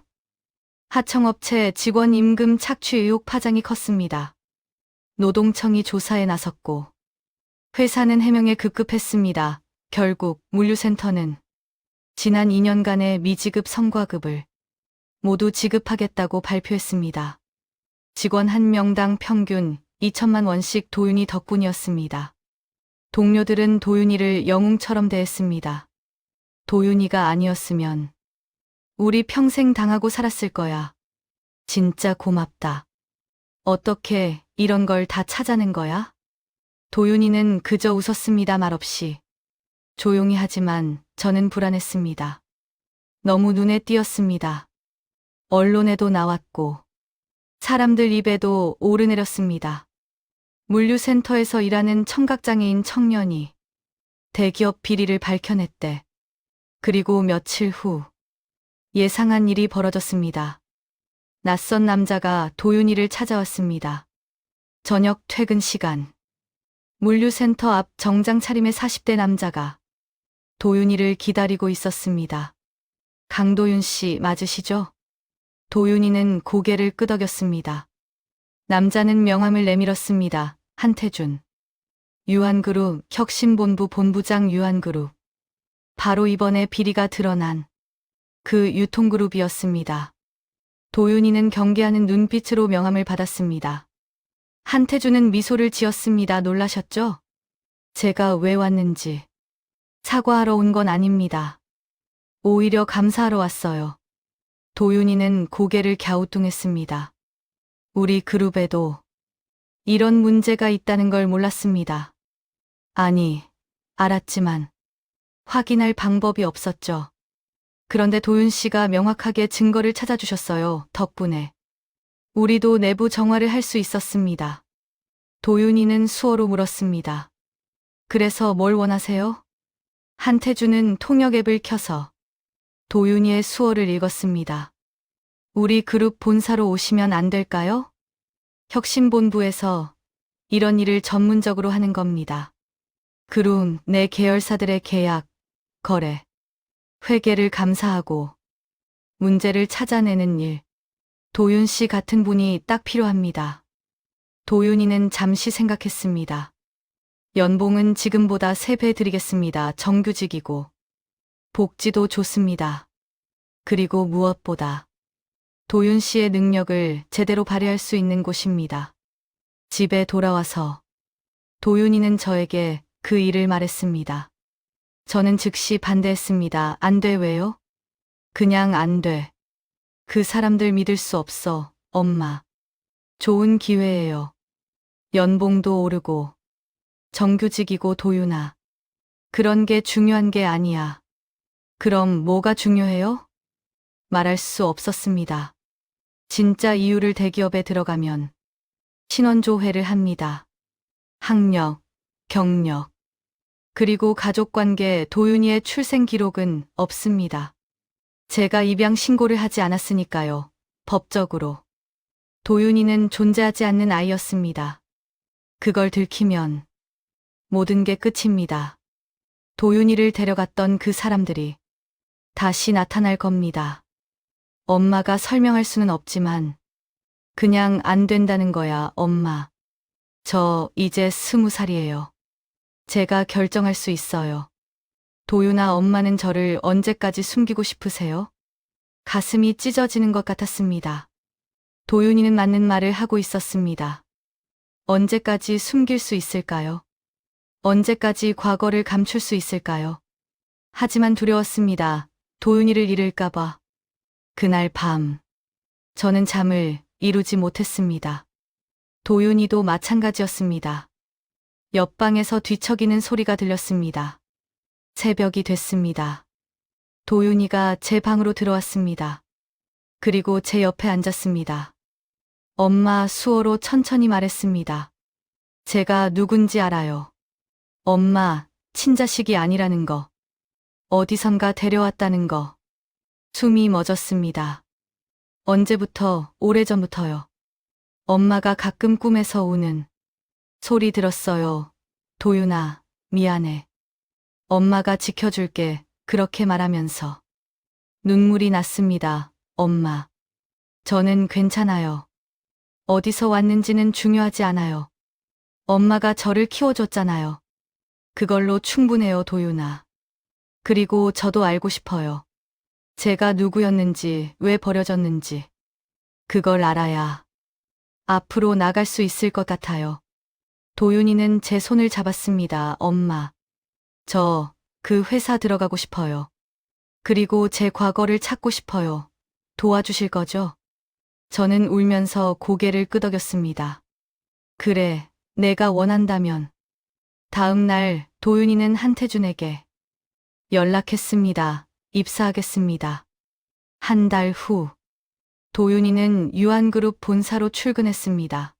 하청업체 직원 임금 착취 의혹 파장이 컸습니다. 노동청이 조사에 나섰고 회사는 해명에 급급했습니다. 결국 물류센터는 지난 2년간의 미지급 성과급을 모두 지급하겠다고 발표했습니다. 직원 한 명당 평균 2천만 원씩 도윤이 덕분이었습니다. 동료들은 도윤이를 영웅처럼 대했습니다. 도윤이가 아니었으면 우리 평생 당하고 살았을 거야. 진짜 고맙다. 어떻게 이런 걸 다 찾아낸 거야? 도윤이는 그저 웃었습니다. 말없이. 조용히 하지만 저는 불안했습니다. 너무 눈에 띄었습니다. 언론에도 나왔고 사람들 입에도 오르내렸습니다. 물류센터에서 일하는 청각장애인 청년이 대기업 비리를 밝혀냈대. 그리고 며칠 후 예상한 일이 벌어졌습니다. 낯선 남자가 도윤이를 찾아왔습니다. 저녁 퇴근 시간. 물류센터 앞 정장 차림의 40대 남자가 도윤이를 기다리고 있었습니다. 강도윤 씨 맞으시죠? 도윤이는 고개를 끄덕였습니다. 남자는 명함을 내밀었습니다. 한태준. 유한그룹 혁신본부 본부장 유한그룹. 바로 이번에 비리가 드러난 그 유통그룹이었습니다. 도윤이는 경계하는 눈빛으로 명함을 받았습니다. 한태준은 미소를 지었습니다. 놀라셨죠? 제가 왜 왔는지. 사과하러 온 건 아닙니다. 오히려 감사하러 왔어요. 도윤이는 고개를 갸우뚱했습니다. 우리 그룹에도 이런 문제가 있다는 걸 몰랐습니다. 아니, 알았지만 확인할 방법이 없었죠. 그런데 도윤 씨가 명확하게 증거를 찾아주셨어요. 덕분에 우리도 내부 정화를 할 수 있었습니다. 도윤이는 수어로 물었습니다. 그래서 뭘 원하세요? 한태준은 통역 앱을 켜서 도윤이의 수어를 읽었습니다. 우리 그룹 본사로 오시면 안 될까요? 혁신본부에서 이런 일을 전문적으로 하는 겁니다. 그룹 내 계열사들의 계약, 거래, 회계를 감사하고 문제를 찾아내는 일. 도윤 씨 같은 분이 딱 필요합니다. 도윤이는 잠시 생각했습니다. 연봉은 지금보다 3배 드리겠습니다. 정규직이고 복지도 좋습니다. 그리고 무엇보다 도윤 씨의 능력을 제대로 발휘할 수 있는 곳입니다. 집에 돌아와서 도윤이는 저에게 그 일을 말했습니다. 저는 즉시 반대했습니다. 안 돼. 왜요? 그냥 안 돼. 그 사람들 믿을 수 없어, 엄마. 좋은 기회예요. 연봉도 오르고 정규직이고 도윤아. 그런 게 중요한 게 아니야. 그럼 뭐가 중요해요? 말할 수 없었습니다. 진짜 이유를 대기업에 들어가면 신원조회를 합니다. 학력, 경력, 그리고 가족관계, 도윤이의 출생 기록은 없습니다. 제가 입양 신고를 하지 않았으니까요. 법적으로. 도윤이는 존재하지 않는 아이였습니다. 그걸 들키면 모든 게 끝입니다. 도윤이를 데려갔던 그 사람들이 다시 나타날 겁니다. 엄마가 설명할 수는 없지만 그냥 안 된다는 거야, 엄마. 저 이제 20살이에요. 제가 결정할 수 있어요. 도윤아, 엄마는 저를 언제까지 숨기고 싶으세요? 가슴이 찢어지는 것 같았습니다. 도윤이는 맞는 말을 하고 있었습니다. 언제까지 숨길 수 있을까요? 언제까지 과거를 감출 수 있을까요? 하지만 두려웠습니다. 도윤이를 잃을까봐. 그날 밤, 저는 잠을 이루지 못했습니다. 도윤이도 마찬가지였습니다. 옆방에서 뒤척이는 소리가 들렸습니다. 새벽이 됐습니다. 도윤이가 제 방으로 들어왔습니다. 그리고 제 옆에 앉았습니다. 엄마, 수어로 천천히 말했습니다. 제가 누군지 알아요. 엄마, 친자식이 아니라는 거. 어디선가 데려왔다는 거. 숨이 멎었습니다. 언제부터? 오래전부터요. 엄마가 가끔 꿈에서 우는 소리 들었어요. 도윤아, 미안해. 엄마가 지켜줄게. 그렇게 말하면서 눈물이 났습니다. 엄마. 저는 괜찮아요. 어디서 왔는지는 중요하지 않아요. 엄마가 저를 키워줬잖아요. 그걸로 충분해요, 도윤아. 그리고 저도 알고 싶어요. 제가 누구였는지, 왜 버려졌는지. 그걸 알아야 앞으로 나갈 수 있을 것 같아요. 도윤이는 제 손을 잡았습니다. 엄마. 저 그 회사 들어가고 싶어요. 그리고 제 과거를 찾고 싶어요. 도와주실 거죠? 저는 울면서 고개를 끄덕였습니다. 그래, 내가 원한다면. 다음 날 도윤이는 한태준에게 연락했습니다. 입사하겠습니다. 한 달 후, 도윤이는 유한그룹 본사로 출근했습니다.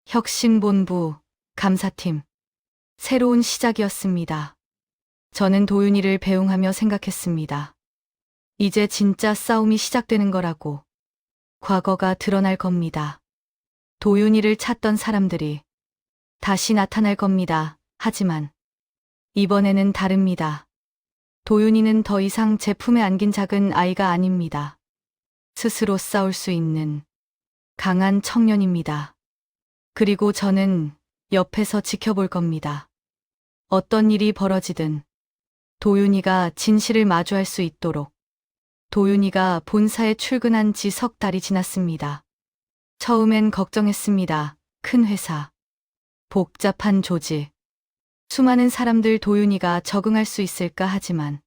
혁신본부, 감사팀. 새로운 시작이었습니다. 저는 도윤이를 배웅하며 생각했습니다. 이제 진짜 싸움이 시작되는 거라고. 과거가 드러날 겁니다. 도윤이를 찾던 사람들이 다시 나타날 겁니다. 하지만 이번에는 다릅니다. 도윤이는 더 이상 제 품에 안긴 작은 아이가 아닙니다. 스스로 싸울 수 있는 강한 청년입니다. 그리고 저는 옆에서 지켜볼 겁니다. 어떤 일이 벌어지든 도윤이가 진실을 마주할 수 있도록. 도윤이가 본사에 출근한 지 석 달이 지났습니다. 처음엔 걱정했습니다. 큰 회사, 복잡한 조직, 수많은 사람들 도윤이가 적응할 수 있을까 하지만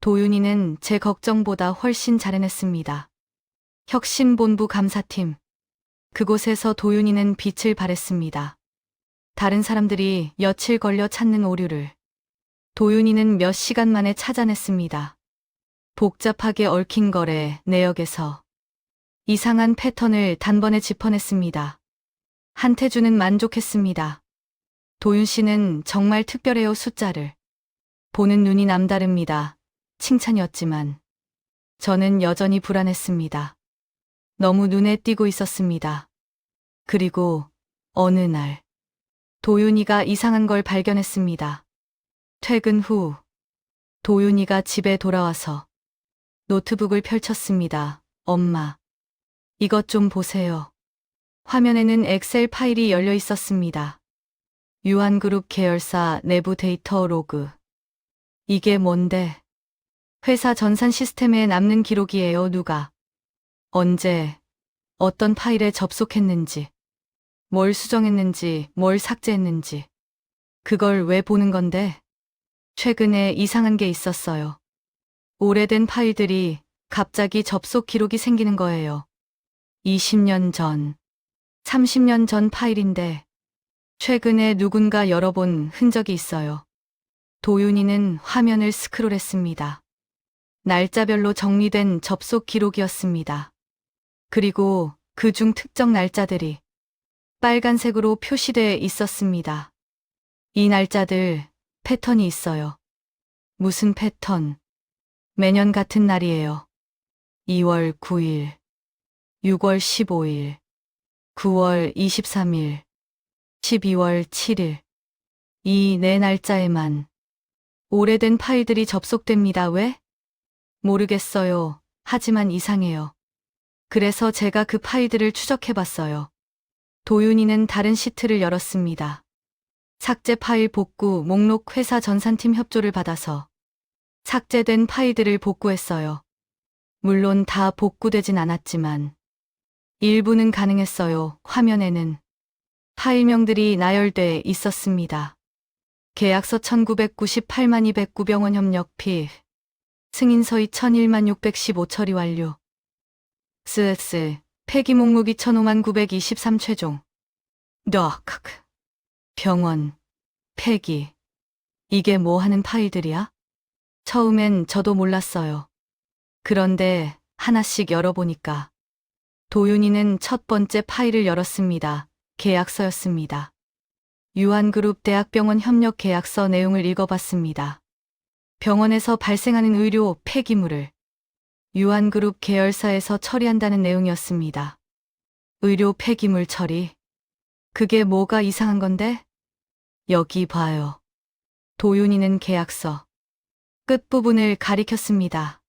도윤이는 제 걱정보다 훨씬 잘 해냈습니다. 혁신본부 감사팀. 그곳에서 도윤이는 빛을 발했습니다. 다른 사람들이 며칠 걸려 찾는 오류를 도윤이는 몇 시간 만에 찾아냈습니다. 복잡하게 얽힌 거래, 내역에서 이상한 패턴을 단번에 짚어냈습니다. 한태준은 만족했습니다. 도윤 씨는 정말 특별해요. 숫자를 보는 눈이 남다릅니다. 칭찬이었지만 저는 여전히 불안했습니다. 너무 눈에 띄고 있었습니다. 그리고 어느 날 도윤이가 이상한 걸 발견했습니다. 퇴근 후 도윤이가 집에 돌아와서 노트북을 펼쳤습니다. 엄마, 이것 좀 보세요. 화면에는 엑셀 파일이 열려 있었습니다. 유한그룹 계열사 내부 데이터 로그. 이게 뭔데? 회사 전산 시스템에 남는 기록이에요. 누가, 언제, 어떤 파일에 접속했는지, 뭘 수정했는지, 뭘 삭제했는지. 그걸 왜 보는 건데? 최근에 이상한 게 있었어요. 오래된 파일들이 갑자기 접속 기록이 생기는 거예요. 20년 전, 30년 전 파일인데 최근에 누군가 열어본 흔적이 있어요. 도윤이는 화면을 스크롤했습니다. 날짜별로 정리된 접속 기록이었습니다. 그리고 그중 특정 날짜들이 빨간색으로 표시돼 있었습니다. 이 날짜들 패턴이 있어요. 무슨 패턴? 매년 같은 날이에요. 2월 9일, 6월 15일, 9월 23일, 12월 7일. 이 네 날짜에만 오래된 파일들이 접속됩니다. 왜? 모르겠어요. 하지만 이상해요. 그래서 제가 그 파일들을 추적해봤어요. 도윤이는 다른 시트를 열었습니다. 삭제 파일 복구 목록 회사 전산팀 협조를 받아서 삭제된 파일들을 복구했어요. 물론 다 복구되진 않았지만 일부는 가능했어요. 화면에는 파일명들이 나열돼 있었습니다. 계약서 1998만 209병원 협력피, 승인서의 1001만 615 처리 완료. 스스 폐기 목록 2005만 923 최종. 병원 폐기. 이게 뭐 하는 파일들이야? 처음엔 저도 몰랐어요. 그런데 하나씩 열어보니까 도윤이는 첫 번째 파일을 열었습니다. 계약서였습니다. 유한그룹 대학병원 협력 계약서 내용을 읽어봤습니다. 병원에서 발생하는 의료 폐기물을 유한그룹 계열사에서 처리한다는 내용이었습니다. 의료 폐기물 처리. 그게 뭐가 이상한 건데? 여기 봐요. 도윤이는 계약서 끝부분을 가리켰습니다.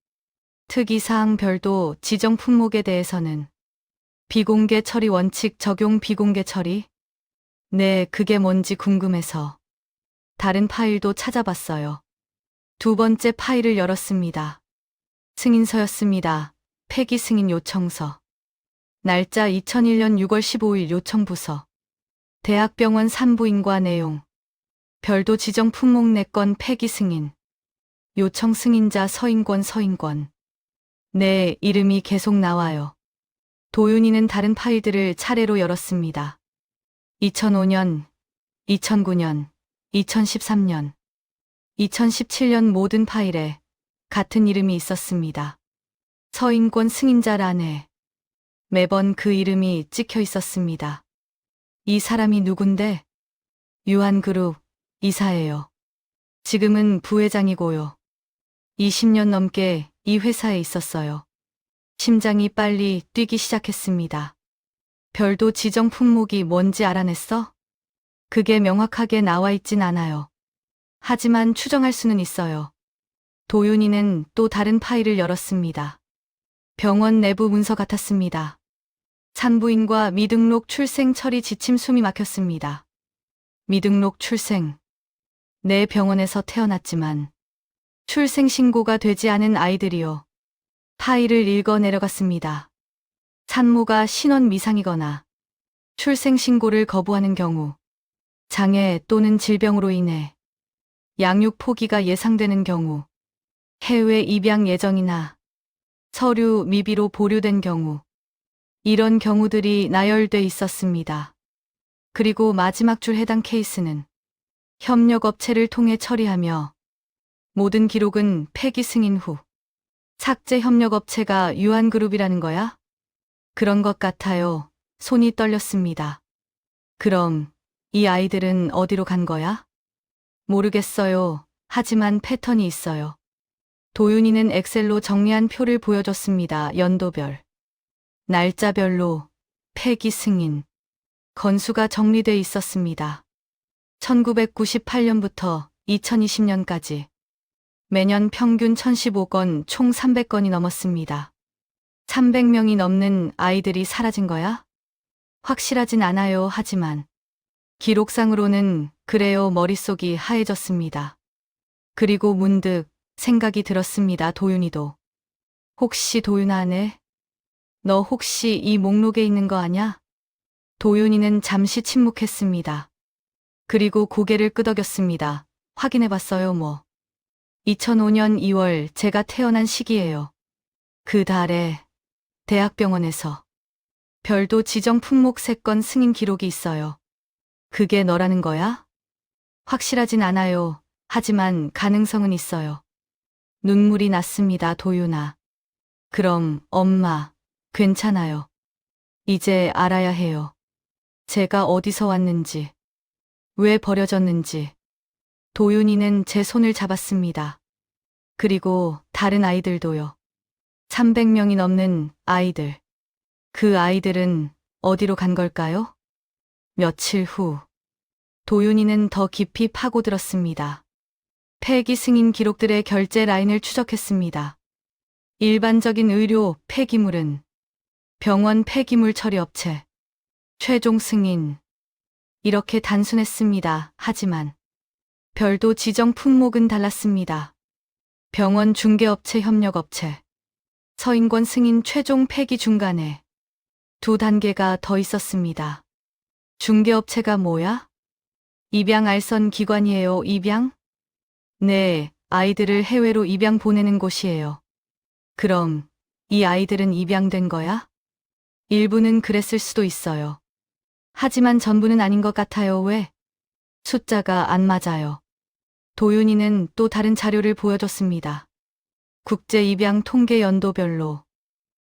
특이사항 별도 지정 품목에 대해서는 비공개 처리 원칙 적용. 비공개 처리? 네, 그게 뭔지 궁금해서 다른 파일도 찾아봤어요. 두 번째 파일을 열었습니다. 승인서였습니다. 폐기 승인 요청서. 날짜 2001년 6월 15일 요청부서. 대학병원 산부인과 내용. 별도 지정 품목 4건 폐기 승인. 요청 승인자 서인권. 네, 이름이 계속 나와요. 도윤이는 다른 파일들을 차례로 열었습니다. 2005년, 2009년, 2013년, 2017년 모든 파일에 같은 이름이 있었습니다. 서인권 승인자란에 매번 그 이름이 찍혀 있었습니다. 이 사람이 누군데? 유한그룹 이사예요. 지금은 부회장이고요. 20년 넘게 이 회사에 있었어요. 심장이 빨리 뛰기 시작했습니다. 별도 지정 품목이 뭔지 알아냈어? 그게 명확하게 나와 있진 않아요. 하지만 추정할 수는 있어요. 도윤이는 또 다른 파일을 열었습니다. 병원 내부 문서 같았습니다. 산부인과 미등록 출생 처리 지침. 숨이 막혔습니다. 미등록 출생. 내 병원에서 태어났지만 출생 신고가 되지 않은 아이들이요. 파일을 읽어 내려갔습니다. 산모가 신원 미상이거나 출생 신고를 거부하는 경우, 장애 또는 질병으로 인해 양육 포기가 예상되는 경우, 해외 입양 예정이나 서류 미비로 보류된 경우, 이런 경우들이 나열돼 있었습니다. 그리고 마지막 줄 해당 케이스는 협력업체를 통해 처리하며 모든 기록은 폐기 승인 후 삭제. 협력업체가 유한그룹이라는 거야? 그런 것 같아요. 손이 떨렸습니다. 그럼 이 아이들은 어디로 간 거야? 모르겠어요. 하지만 패턴이 있어요. 도윤이는 엑셀로 정리한 표를 보여줬습니다. 연도별, 날짜별로 폐기 승인, 건수가 정리돼 있었습니다. 1998년부터 2020년까지 매년 평균 1015건, 총 300건이 넘었습니다. 300명이 넘는 아이들이 사라진 거야? 확실하진 않아요. 하지만 기록상으로는 그래요. 머릿속이 하얘졌습니다. 그리고 문득 생각이 들었습니다. 도윤이도. 혹시 도윤아네? 너 혹시 이 목록에 있는 거 아냐? 도윤이는 잠시 침묵했습니다. 그리고 고개를 끄덕였습니다. 확인해봤어요. 뭐. 2005년 2월 제가 태어난 시기예요. 그 달에 대학병원에서 별도 지정 품목 3건 승인 기록이 있어요. 그게 너라는 거야? 확실하진 않아요. 하지만 가능성은 있어요. 눈물이 났습니다. 도윤아. 그럼 엄마, 괜찮아요. 이제 알아야 해요. 제가 어디서 왔는지, 왜 버려졌는지. 도윤이는 제 손을 잡았습니다. 그리고 다른 아이들도요. 300명이 넘는 아이들. 그 아이들은 어디로 간 걸까요? 며칠 후 도윤이는 더 깊이 파고들었습니다. 폐기 승인 기록들의 결제 라인을 추적했습니다. 일반적인 의료 폐기물은 병원 폐기물 처리 업체, 최종 승인. 이렇게 단순했습니다. 하지만 별도 지정 품목은 달랐습니다. 병원 중개업체, 협력업체, 서인권 승인, 최종 폐기 중간에 두 단계가 더 있었습니다. 중개업체가 뭐야? 입양 알선 기관이에요. 입양? 네, 아이들을 해외로 입양 보내는 곳이에요. 그럼 이 아이들은 입양된 거야? 일부는 그랬을 수도 있어요. 하지만 전부는 아닌 것 같아요. 왜? 숫자가 안 맞아요. 도윤이는 또 다른 자료를 보여줬습니다. 국제 입양 통계 연도별로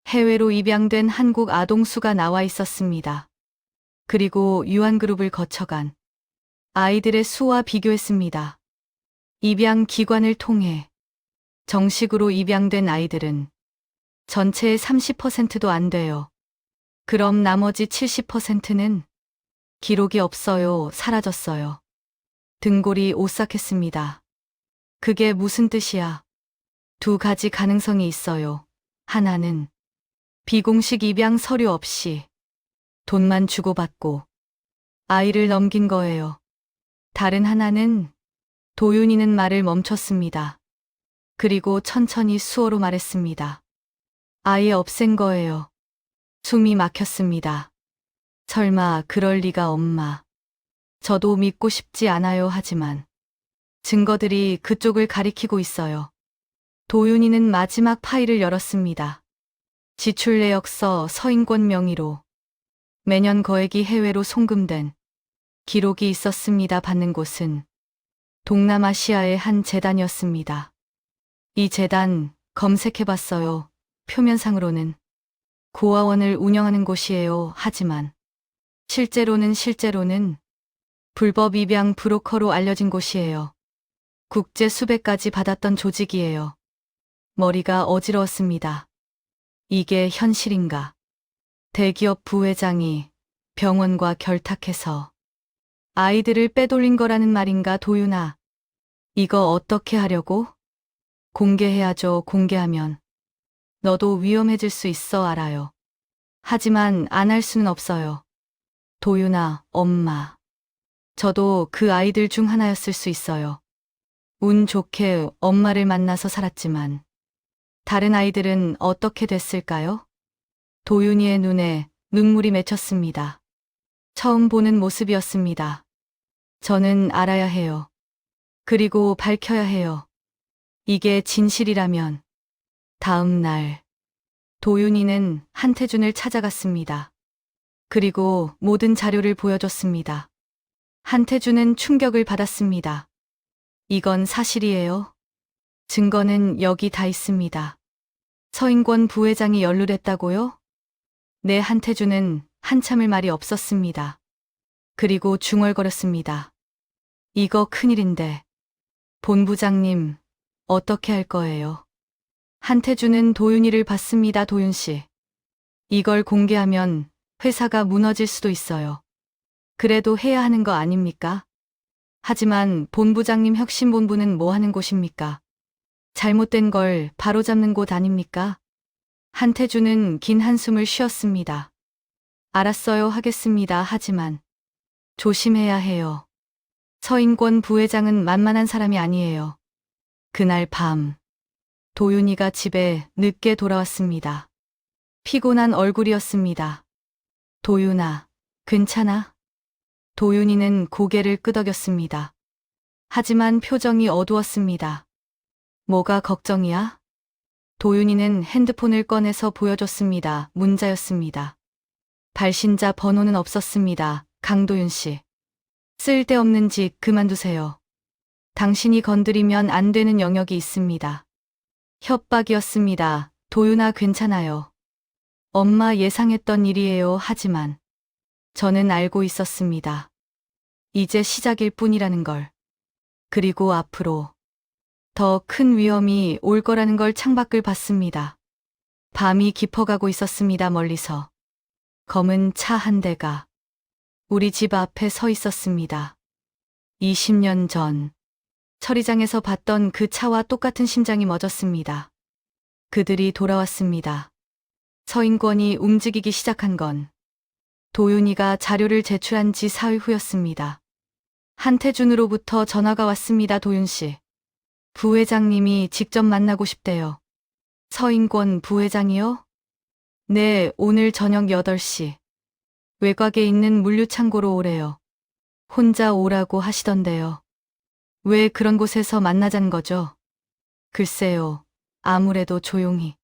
해외로 입양된 한국 아동 수가 나와 있었습니다. 그리고 유한그룹을 거쳐간 아이들의 수와 비교했습니다. 입양 기관을 통해 정식으로 입양된 아이들은 전체의 30%도 안 돼요. 그럼 나머지 70%는 기록이 없어요, 사라졌어요. 등골이 오싹했습니다. 그게 무슨 뜻이야? 두 가지 가능성이 있어요. 하나는 비공식 입양 서류 없이 돈만 주고받고 아이를 넘긴 거예요. 다른 하나는 도윤이는 말을 멈췄습니다. 그리고 천천히 수어로 말했습니다. 아예 없앤 거예요. 숨이 막혔습니다. 설마 그럴 리가 엄마. 저도 믿고 싶지 않아요 하지만 증거들이 그쪽을 가리키고 있어요. 도윤이는 마지막 파일을 열었습니다. 지출 내역서 서인권 명의로 매년 거액이 해외로 송금된 기록이 있었습니다. 받는 곳은 동남아시아의 한 재단이었습니다. 이 재단 검색해봤어요. 표면상으로는 고아원을 운영하는 곳이에요. 하지만 실제로는 불법 입양 브로커로 알려진 곳이에요. 국제 수배까지 받았던 조직이에요. 머리가 어지러웠습니다. 이게 현실인가? 대기업 부회장이 병원과 결탁해서 아이들을 빼돌린 거라는 말인가, 도윤아? 이거 어떻게 하려고? 공개해야죠. 공개하면 너도 위험해질 수 있어, 알아요. 하지만 안 할 수는 없어요. 도윤아, 엄마. 저도 그 아이들 중 하나였을 수 있어요. 운 좋게 엄마를 만나서 살았지만 다른 아이들은 어떻게 됐을까요? 도윤이의 눈에 눈물이 맺혔습니다. 처음 보는 모습이었습니다. 저는 알아야 해요. 그리고 밝혀야 해요. 이게 진실이라면. 다음 날, 도윤이는 한태준을 찾아갔습니다. 그리고 모든 자료를 보여줬습니다. 한태준은 충격을 받았습니다. 이건 사실이에요. 증거는 여기 다 있습니다. 서인권 부회장이 연루됐다고요? 네, 한태준은 한참을 말이 없었습니다. 그리고 중얼거렸습니다. 이거 큰일인데. 본부장님, 어떻게 할 거예요? 한태준은 도윤이를 봤습니다. 도윤씨. 이걸 공개하면 회사가 무너질 수도 있어요. 그래도 해야 하는 거 아닙니까? 하지만 본부장님 혁신본부는 뭐 하는 곳입니까? 잘못된 걸 바로잡는 곳 아닙니까? 한태준은 긴 한숨을 쉬었습니다. 알았어요, 하겠습니다. 하지만 조심해야 해요. 서인권 부회장은 만만한 사람이 아니에요. 그날 밤, 도윤이가 집에 늦게 돌아왔습니다. 피곤한 얼굴이었습니다. 도윤아, 괜찮아? 도윤이는 고개를 끄덕였습니다. 하지만 표정이 어두웠습니다. 뭐가 걱정이야? 도윤이는 핸드폰을 꺼내서 보여줬습니다. 문자였습니다. 발신자 번호는 없었습니다. 강도윤 씨. 쓸데없는 짓 그만두세요. 당신이 건드리면 안 되는 영역이 있습니다. 협박이었습니다. 도윤아, 괜찮아요. 엄마 예상했던 일이에요. 하지만 저는 알고 있었습니다. 이제 시작일 뿐이라는 걸. 그리고 앞으로 더 큰 위험이 올 거라는 걸 창밖을 봤습니다. 밤이 깊어가고 있었습니다. 멀리서 검은 차 한 대가 우리 집 앞에 서 있었습니다. 20년 전 처리장에서 봤던 그 차와 똑같은 심장이 멎었습니다. 그들이 돌아왔습니다. 서인권이 움직이기 시작한 건 도윤이가 자료를 제출한 지 사흘 후였습니다. 한태준으로부터 전화가 왔습니다. 도윤 씨. 부회장님이 직접 만나고 싶대요. 서인권 부회장이요? 네, 오늘 저녁 8시. 외곽에 있는 물류창고로 오래요. 혼자 오라고 하시던데요. 왜 그런 곳에서 만나자는 거죠? 글쎄요, 아무래도 조용히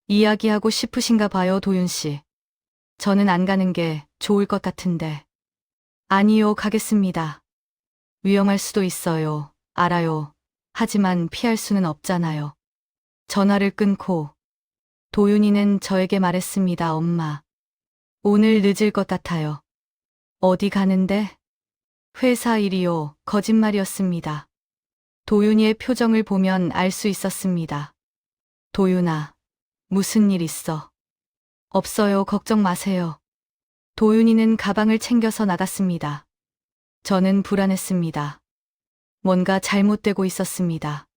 이야기하고 싶으신가 봐요, 도윤 씨. 저는 안 가는 게 좋을 것 같은데. 아니요, 가겠습니다. 위험할 수도 있어요. 알아요. 하지만 피할 수는 없잖아요. 전화를 끊고 도윤이는 저에게 말했습니다. 엄마, 오늘 늦을 것 같아요. 어디 가는데? 회사 일이요. 거짓말이었습니다. 도윤이의 표정을 보면 알 수 있었습니다. 도윤아, 무슨 일 있어? 없어요. 걱정 마세요. 도윤이는 가방을 챙겨서 나갔습니다. 저는 불안했습니다. 뭔가 잘못되고 있었습니다.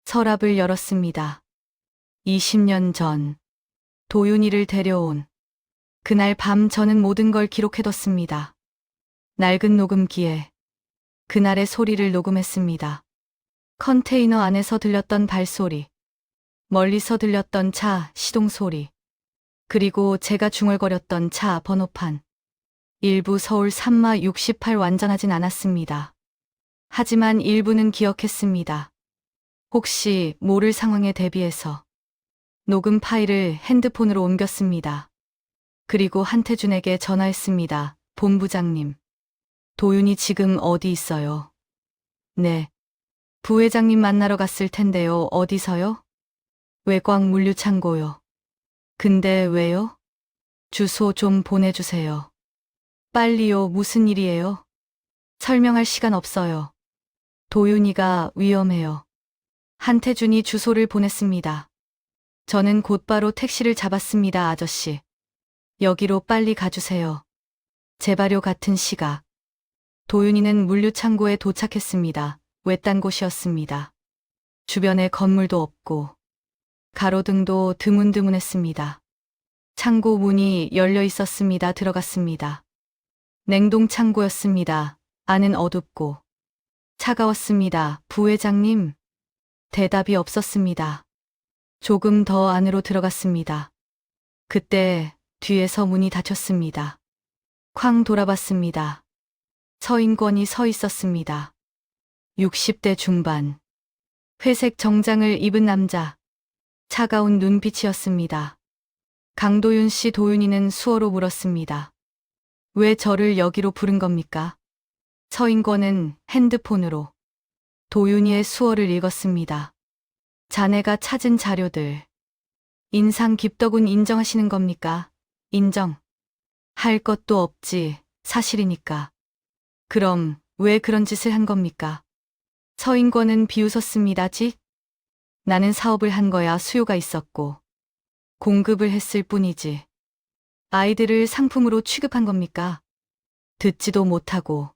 서랍을 열었습니다. 20년 전, 도윤이를 데려온 그날 밤 저는 모든 걸 기록해뒀습니다. 낡은 녹음기에 그날의 소리를 녹음했습니다. 컨테이너 안에서 들렸던 발소리, 멀리서 들렸던 차 시동 소리, 그리고 제가 중얼거렸던 차 번호판. 일부 서울 3마 68 완전하진 않았습니다. 하지만 일부는 기억했습니다. 혹시 모를 상황에 대비해서 녹음 파일을 핸드폰으로 옮겼습니다. 그리고 한태준에게 전화했습니다. 본부장님, 도윤이 지금 어디 있어요? 네. 부회장님 만나러 갔을 텐데요. 어디서요? 외곽 물류창고요. 근데 왜요? 주소 좀 보내주세요. 빨리요. 무슨 일이에요? 설명할 시간 없어요. 도윤이가 위험해요. 한태준이 주소를 보냈습니다. 저는 곧바로 택시를 잡았습니다. 아저씨, 여기로 빨리 가주세요. 재발효 같은 시각. 도윤이는 물류창고에 도착했습니다. 외딴 곳이었습니다. 주변에 건물도 없고 가로등도 드문드문했습니다. 창고 문이 열려 있었습니다. 들어갔습니다. 냉동창고였습니다. 안은 어둡고 차가웠습니다. 부회장님, 대답이 없었습니다. 조금 더 안으로 들어갔습니다. 그때 뒤에서 문이 닫혔습니다. 쾅 돌아봤습니다. 서인권이 서 있었습니다. 60대 중반. 회색 정장을 입은 남자. 차가운 눈빛이었습니다. 강도윤 씨. 도윤이는 수어로 물었습니다. 왜 저를 여기로 부른 겁니까? 서인권은 핸드폰으로 도윤이의 수어를 읽었습니다. 자네가 찾은 자료들. 인상 깊더군. 인정하시는 겁니까? 인정. 할 것도 없지. 사실이니까. 그럼 왜 그런 짓을 한 겁니까? 서인권은 비웃었습니다. 나는 사업을 한 거야. 수요가 있었고 공급을 했을 뿐이지. 아이들을 상품으로 취급한 겁니까? 듣지도 못하고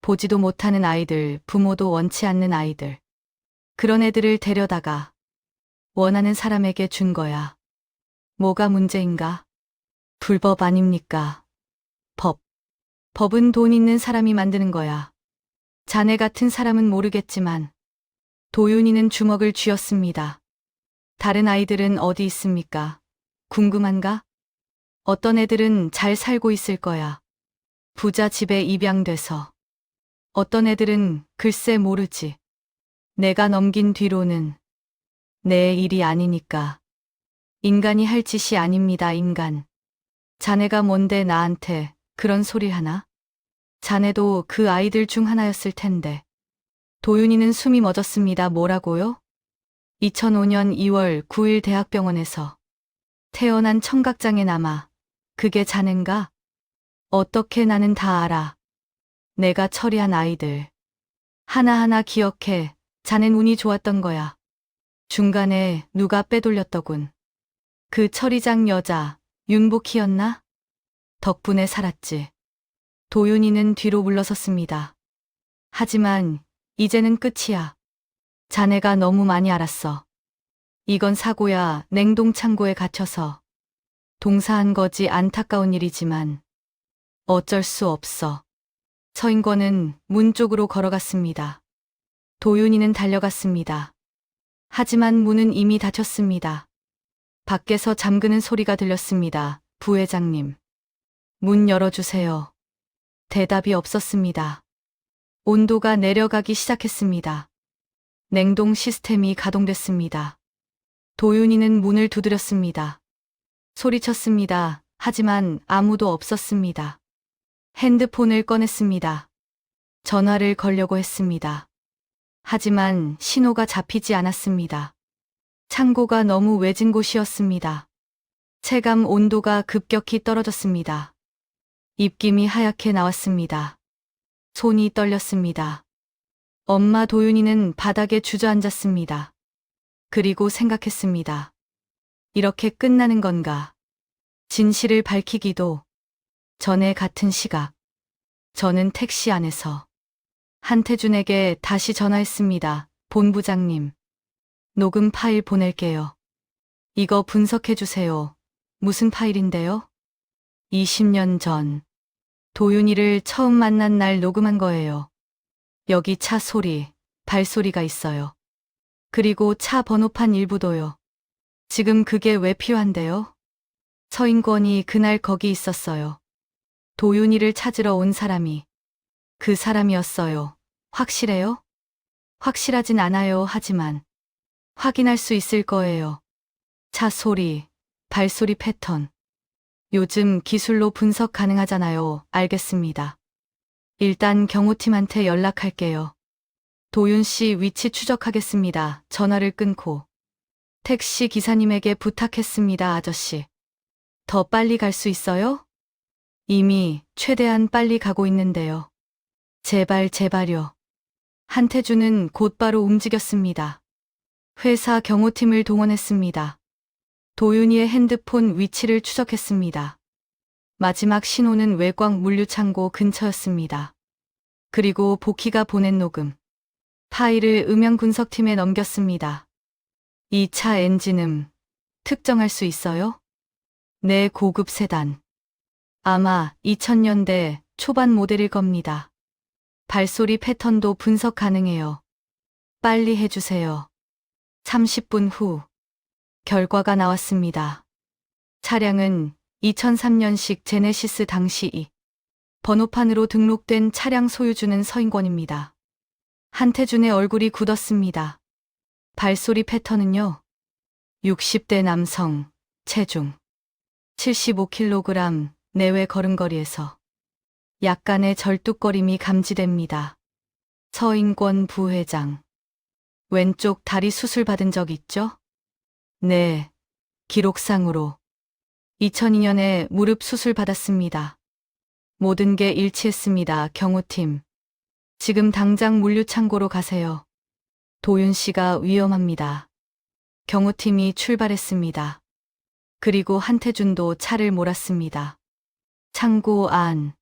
보지도 못하는 아이들, 부모도 원치 않는 아이들. 그런 애들을 데려다가 원하는 사람에게 준 거야. 뭐가 문제인가? 불법 아닙니까? 법은 돈 있는 사람이 만드는 거야. 자네 같은 사람은 모르겠지만 도윤이는 주먹을 쥐었습니다. 다른 아이들은 어디 있습니까? 궁금한가? 어떤 애들은 잘 살고 있을 거야. 부자 집에 입양돼서. 어떤 애들은 글쎄 모르지. 내가 넘긴 뒤로는 내 일이 아니니까. 인간이 할 짓이 아닙니다. 인간. 자네가 뭔데 나한테 그런 소리를 하나? 자네도 그 아이들 중 하나였을 텐데. 도윤이는 숨이 멎었습니다. 뭐라고요? 2005년 2월 9일 대학병원에서 태어난 청각장애 남아. 그게 자넨가? 어떻게? 나는 다 알아. 내가 처리한 아이들. 하나하나 기억해. 자넨 운이 좋았던 거야. 중간에 누가 빼돌렸더군. 그 처리장 여자, 윤복희였나? 덕분에 살았지. 도윤이는 뒤로 물러섰습니다. 하지만 이제는 끝이야. 자네가 너무 많이 알았어. 이건 사고야. 냉동창고에 갇혀서 동사한 거지. 안타까운 일이지만 어쩔 수 없어. 서인권은 문 쪽으로 걸어갔습니다. 도윤이는 달려갔습니다. 하지만 문은 이미 닫혔습니다. 밖에서 잠그는 소리가 들렸습니다. 부회장님, 문 열어주세요. 대답이 없었습니다. 온도가 내려가기 시작했습니다. 냉동 시스템이 가동됐습니다. 도윤이는 문을 두드렸습니다. 소리쳤습니다. 하지만 아무도 없었습니다. 핸드폰을 꺼냈습니다. 전화를 걸려고 했습니다. 하지만 신호가 잡히지 않았습니다. 창고가 너무 외진 곳이었습니다. 체감 온도가 급격히 떨어졌습니다. 입김이 하얗게 나왔습니다. 손이 떨렸습니다. 엄마 도윤이는 바닥에 주저앉았습니다. 그리고 생각했습니다. 이렇게 끝나는 건가? 진실을 밝히기도 전에 같은 시각. 저는 택시 안에서 한태준에게 다시 전화했습니다. 본부장님, 녹음 파일 보낼게요. 이거 분석해주세요. 무슨 파일인데요? 20년 전 도윤이를 처음 만난 날 녹음한 거예요. 여기 차 소리, 발소리가 있어요. 그리고 차 번호판 일부도요. 지금 그게 왜 필요한데요? 서인권이 그날 거기 있었어요. 도윤이를 찾으러 온 사람이 그 사람이었어요. 확실해요? 확실하진 않아요. 하지만 확인할 수 있을 거예요. 차 소리, 발소리 패턴. 요즘 기술로 분석 가능하잖아요. 알겠습니다. 일단 경호팀한테 연락할게요. 도윤 씨 위치 추적하겠습니다. 전화를 끊고 택시 기사님에게 부탁했습니다. 아저씨, 더 빨리 갈 수 있어요? 이미 최대한 빨리 가고 있는데요. 제발 제발요. 한태준은 곧바로 움직였습니다. 회사 경호팀을 동원했습니다. 도윤이의 핸드폰 위치를 추적했습니다. 마지막 신호는 외곽 물류창고 근처였습니다. 그리고 복희가 보낸 녹음 파일을 음향 분석팀에 넘겼습니다. 이 차 엔진음 특정할 수 있어요? 네, 고급 세단. 아마 2000년대 초반 모델일 겁니다. 발소리 패턴도 분석 가능해요. 빨리 해주세요. 30분 후 결과가 나왔습니다. 차량은 2003년식 제네시스. 당시 이 번호판으로 등록된 차량 소유주는 서인권입니다. 한태준의 얼굴이 굳었습니다. 발소리 패턴은요. 60대 남성, 체중 75kg 내외 걸음걸이에서 약간의 절뚝거림이 감지됩니다. 서인권 부회장. 왼쪽 다리 수술 받은 적 있죠? 네, 기록상으로 2002년에 무릎 수술 받았습니다. 모든 게 일치했습니다. 경호팀, 지금 당장 물류창고로 가세요. 도윤 씨가 위험합니다. 경호팀이 출발했습니다. 그리고 한태준도 차를 몰았습니다. 창고 안.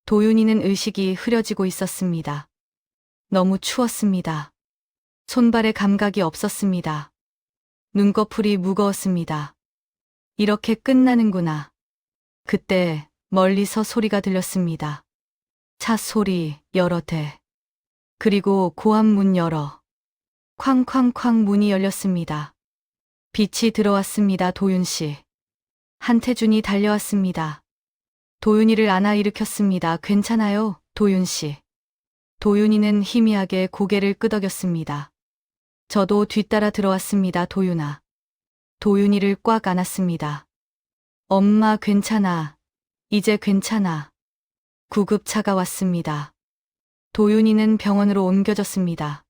도윤이는 의식이 흐려지고 있었습니다. 너무 추웠습니다. 손발에 감각이 없었습니다. 눈꺼풀이 무거웠습니다. 이렇게 끝나는구나. 그때 멀리서 소리가 들렸습니다. 차 소리 여러 대. 그리고 고압 문 열어. 쾅쾅쾅 문이 열렸습니다. 빛이 들어왔습니다. 도윤 씨. 한태준이 달려왔습니다. 도윤이를 안아 일으켰습니다. 괜찮아요, 도윤 씨. 도윤이는 희미하게 고개를 끄덕였습니다. 저도 뒤따라 들어왔습니다. 도윤아. 도윤이를 꽉 안았습니다. 엄마 괜찮아. 이제 괜찮아. 구급차가 왔습니다. 도윤이는 병원으로 옮겨졌습니다.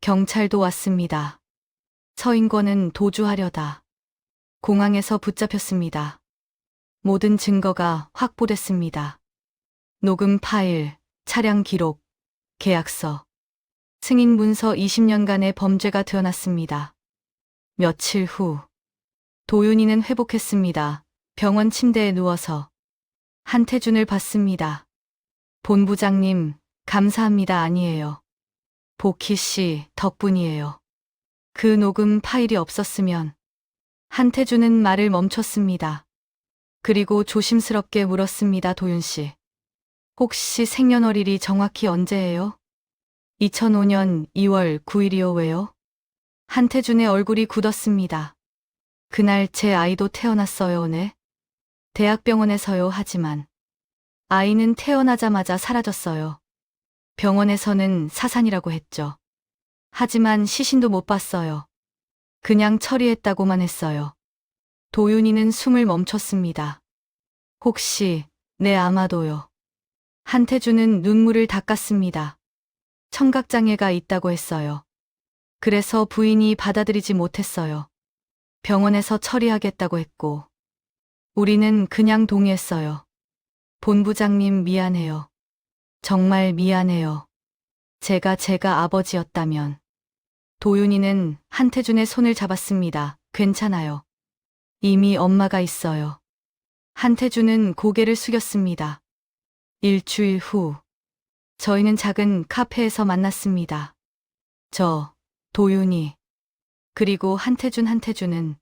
경찰도 왔습니다. 서인권은 도주하려다 공항에서 붙잡혔습니다. 모든 증거가 확보됐습니다. 녹음 파일, 차량 기록, 계약서, 승인 문서. 20년간의 범죄가 드러났습니다. 며칠 후 도윤이는 회복했습니다. 병원 침대에 누워서 한태준을 봤습니다. 본부장님, 감사합니다. 아니에요. 복희 씨 덕분이에요. 그 녹음 파일이 없었으면. 한태준은 말을 멈췄습니다. 그리고 조심스럽게 물었습니다. 도윤 씨, 혹시 생년월일이 정확히 언제예요? 2005년 2월 9일이요. 왜요? 한태준의 얼굴이 굳었습니다. 그날 제 아이도 태어났어요. 네. 대학병원에서요. 하지만 아이는 태어나자마자 사라졌어요. 병원에서는 사산이라고 했죠. 하지만 시신도 못 봤어요. 그냥 처리했다고만 했어요. 도윤이는 숨을 멈췄습니다. 혹시, 네, 아마도요. 한태준은 눈물을 닦았습니다. 청각장애가 있다고 했어요. 그래서 부인이 받아들이지 못했어요. 병원에서 처리하겠다고 했고, 우리는 그냥 동의했어요. 본부장님 미안해요. 정말 미안해요. 제가 아버지였다면. 도윤이는 한태준의 손을 잡았습니다. 괜찮아요. 이미 엄마가 있어요. 한태준은 고개를 숙였습니다. 일주일 후, 저희는 작은 카페에서 만났습니다. 도윤이, 그리고 한태준은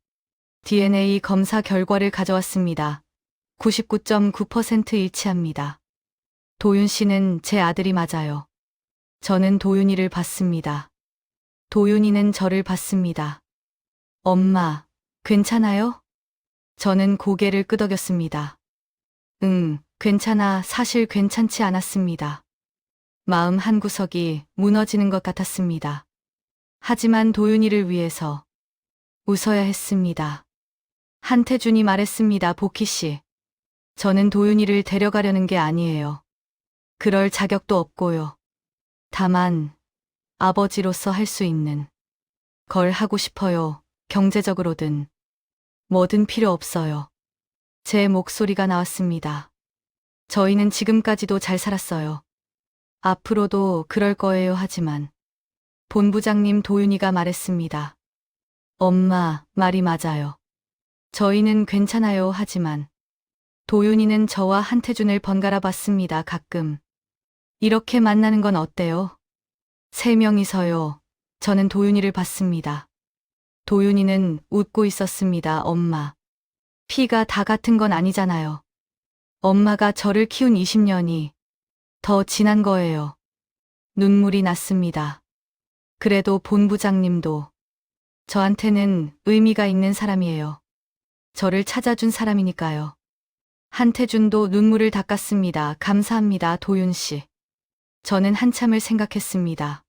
DNA 검사 결과를 가져왔습니다. 99.9% 일치합니다. 도윤 씨는 제 아들이 맞아요. 저는 도윤이를 봤습니다. 도윤이는 저를 봤습니다. 엄마, 괜찮아요? 저는 고개를 끄덕였습니다. 응, 괜찮아. 사실 괜찮지 않았습니다. 마음 한구석이 무너지는 것 같았습니다. 하지만 도윤이를 위해서 웃어야 했습니다. 한태준이 말했습니다. 복희 씨. 저는 도윤이를 데려가려는 게 아니에요. 그럴 자격도 없고요. 다만 아버지로서 할 수 있는 걸 하고 싶어요. 경제적으로든 뭐든 필요 없어요. 제 목소리가 나왔습니다. 저희는 지금까지도 잘 살았어요. 앞으로도 그럴 거예요. 하지만 본부장님, 도윤이가 말했습니다. 엄마, 말이 맞아요. 저희는 괜찮아요. 하지만 도윤이는 저와 한태준을 번갈아 봤습니다. 가끔 이렇게 만나는 건 어때요? 3명이서요. 저는 도윤이를 봤습니다. 도윤이는 웃고 있었습니다. 엄마, 피가 다 같은 건 아니잖아요. 엄마가 저를 키운 20년이 더 지난 거예요. 눈물이 났습니다. 그래도 본부장님도 저한테는 의미가 있는 사람이에요. 저를 찾아준 사람이니까요. 한태준도 눈물을 닦았습니다. 감사합니다, 도윤 씨. 저는 한참을 생각했습니다.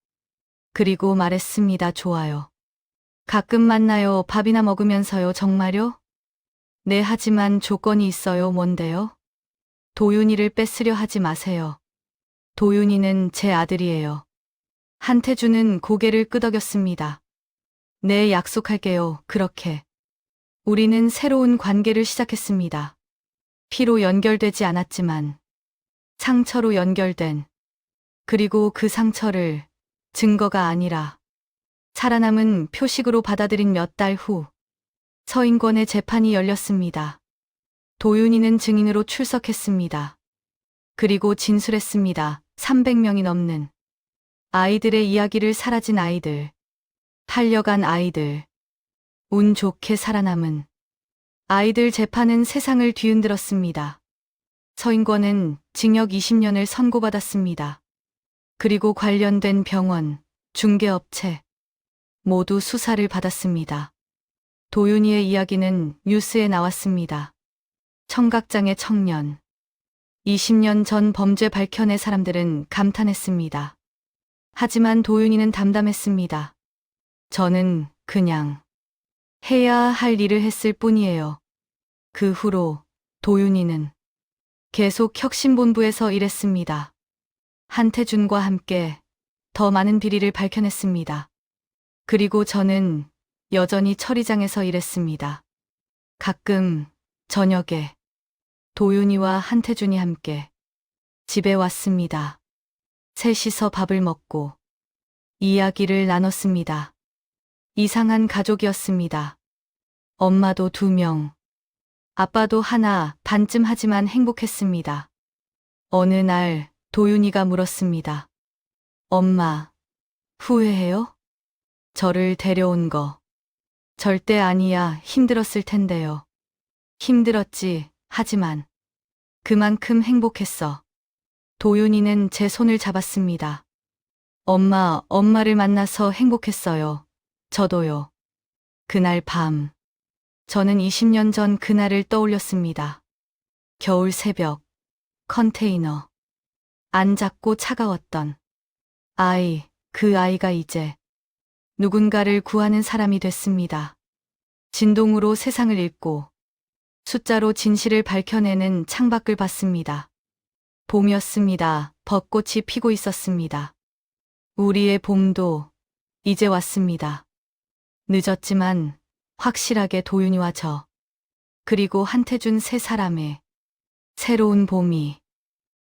그리고 말했습니다. 좋아요. 가끔 만나요. 밥이나 먹으면서요. 정말요? 네, 하지만 조건이 있어요. 뭔데요? 도윤이를 뺏으려 하지 마세요. 도윤이는 제 아들이에요. 한태준은 고개를 끄덕였습니다. 네, 약속할게요. 그렇게. 우리는 새로운 관계를 시작했습니다. 피로 연결되지 않았지만 상처로 연결된, 그리고 그 상처를 증거가 아니라 살아남은 표식으로 받아들인 몇 달 후, 서인권의 재판이 열렸습니다. 도윤이는 증인으로 출석했습니다. 그리고 진술했습니다. 300명이 넘는 아이들의 이야기를, 사라진 아이들, 팔려간 아이들, 운 좋게 살아남은 아이들. 재판은 세상을 뒤흔들었습니다. 서인권은 징역 20년을 선고받았습니다. 그리고 관련된 병원, 중개업체 모두 수사를 받았습니다. 도윤이의 이야기는 뉴스에 나왔습니다. 청각장애 청년. 20년 전 범죄 밝혀낸 사람들은 감탄했습니다. 하지만 도윤이는 담담했습니다. 저는 그냥 해야 할 일을 했을 뿐이에요. 그 후로 도윤이는 계속 혁신본부에서 일했습니다. 한태준과 함께 더 많은 비리를 밝혀냈습니다. 그리고 저는 여전히 처리장에서 일했습니다. 가끔 저녁에 도윤이와 한태준이 함께 집에 왔습니다. 셋이서 밥을 먹고 이야기를 나눴습니다. 이상한 가족이었습니다. 엄마도 2명, 아빠도 하나 반쯤, 하지만 행복했습니다. 어느 날 도윤이가 물었습니다. 엄마, 후회해요? 저를 데려온 거. 절대 아니야. 힘들었을 텐데요. 힘들었지. 하지만 그만큼 행복했어. 도윤이는 제 손을 잡았습니다. 엄마를 만나서 행복했어요. 저도요. 그날 밤, 저는 20년 전 그날을 떠올렸습니다. 겨울 새벽, 컨테이너. 안 작고 차가웠던 아이, 그 아이가 이제 누군가를 구하는 사람이 됐습니다. 진동으로 세상을 읽고 숫자로 진실을 밝혀내는 창밖을 봤습니다. 봄이었습니다. 벚꽃이 피고 있었습니다. 우리의 봄도 이제 왔습니다. 늦었지만 확실하게 도윤이와 저, 그리고 한태준 세 사람의 새로운 봄이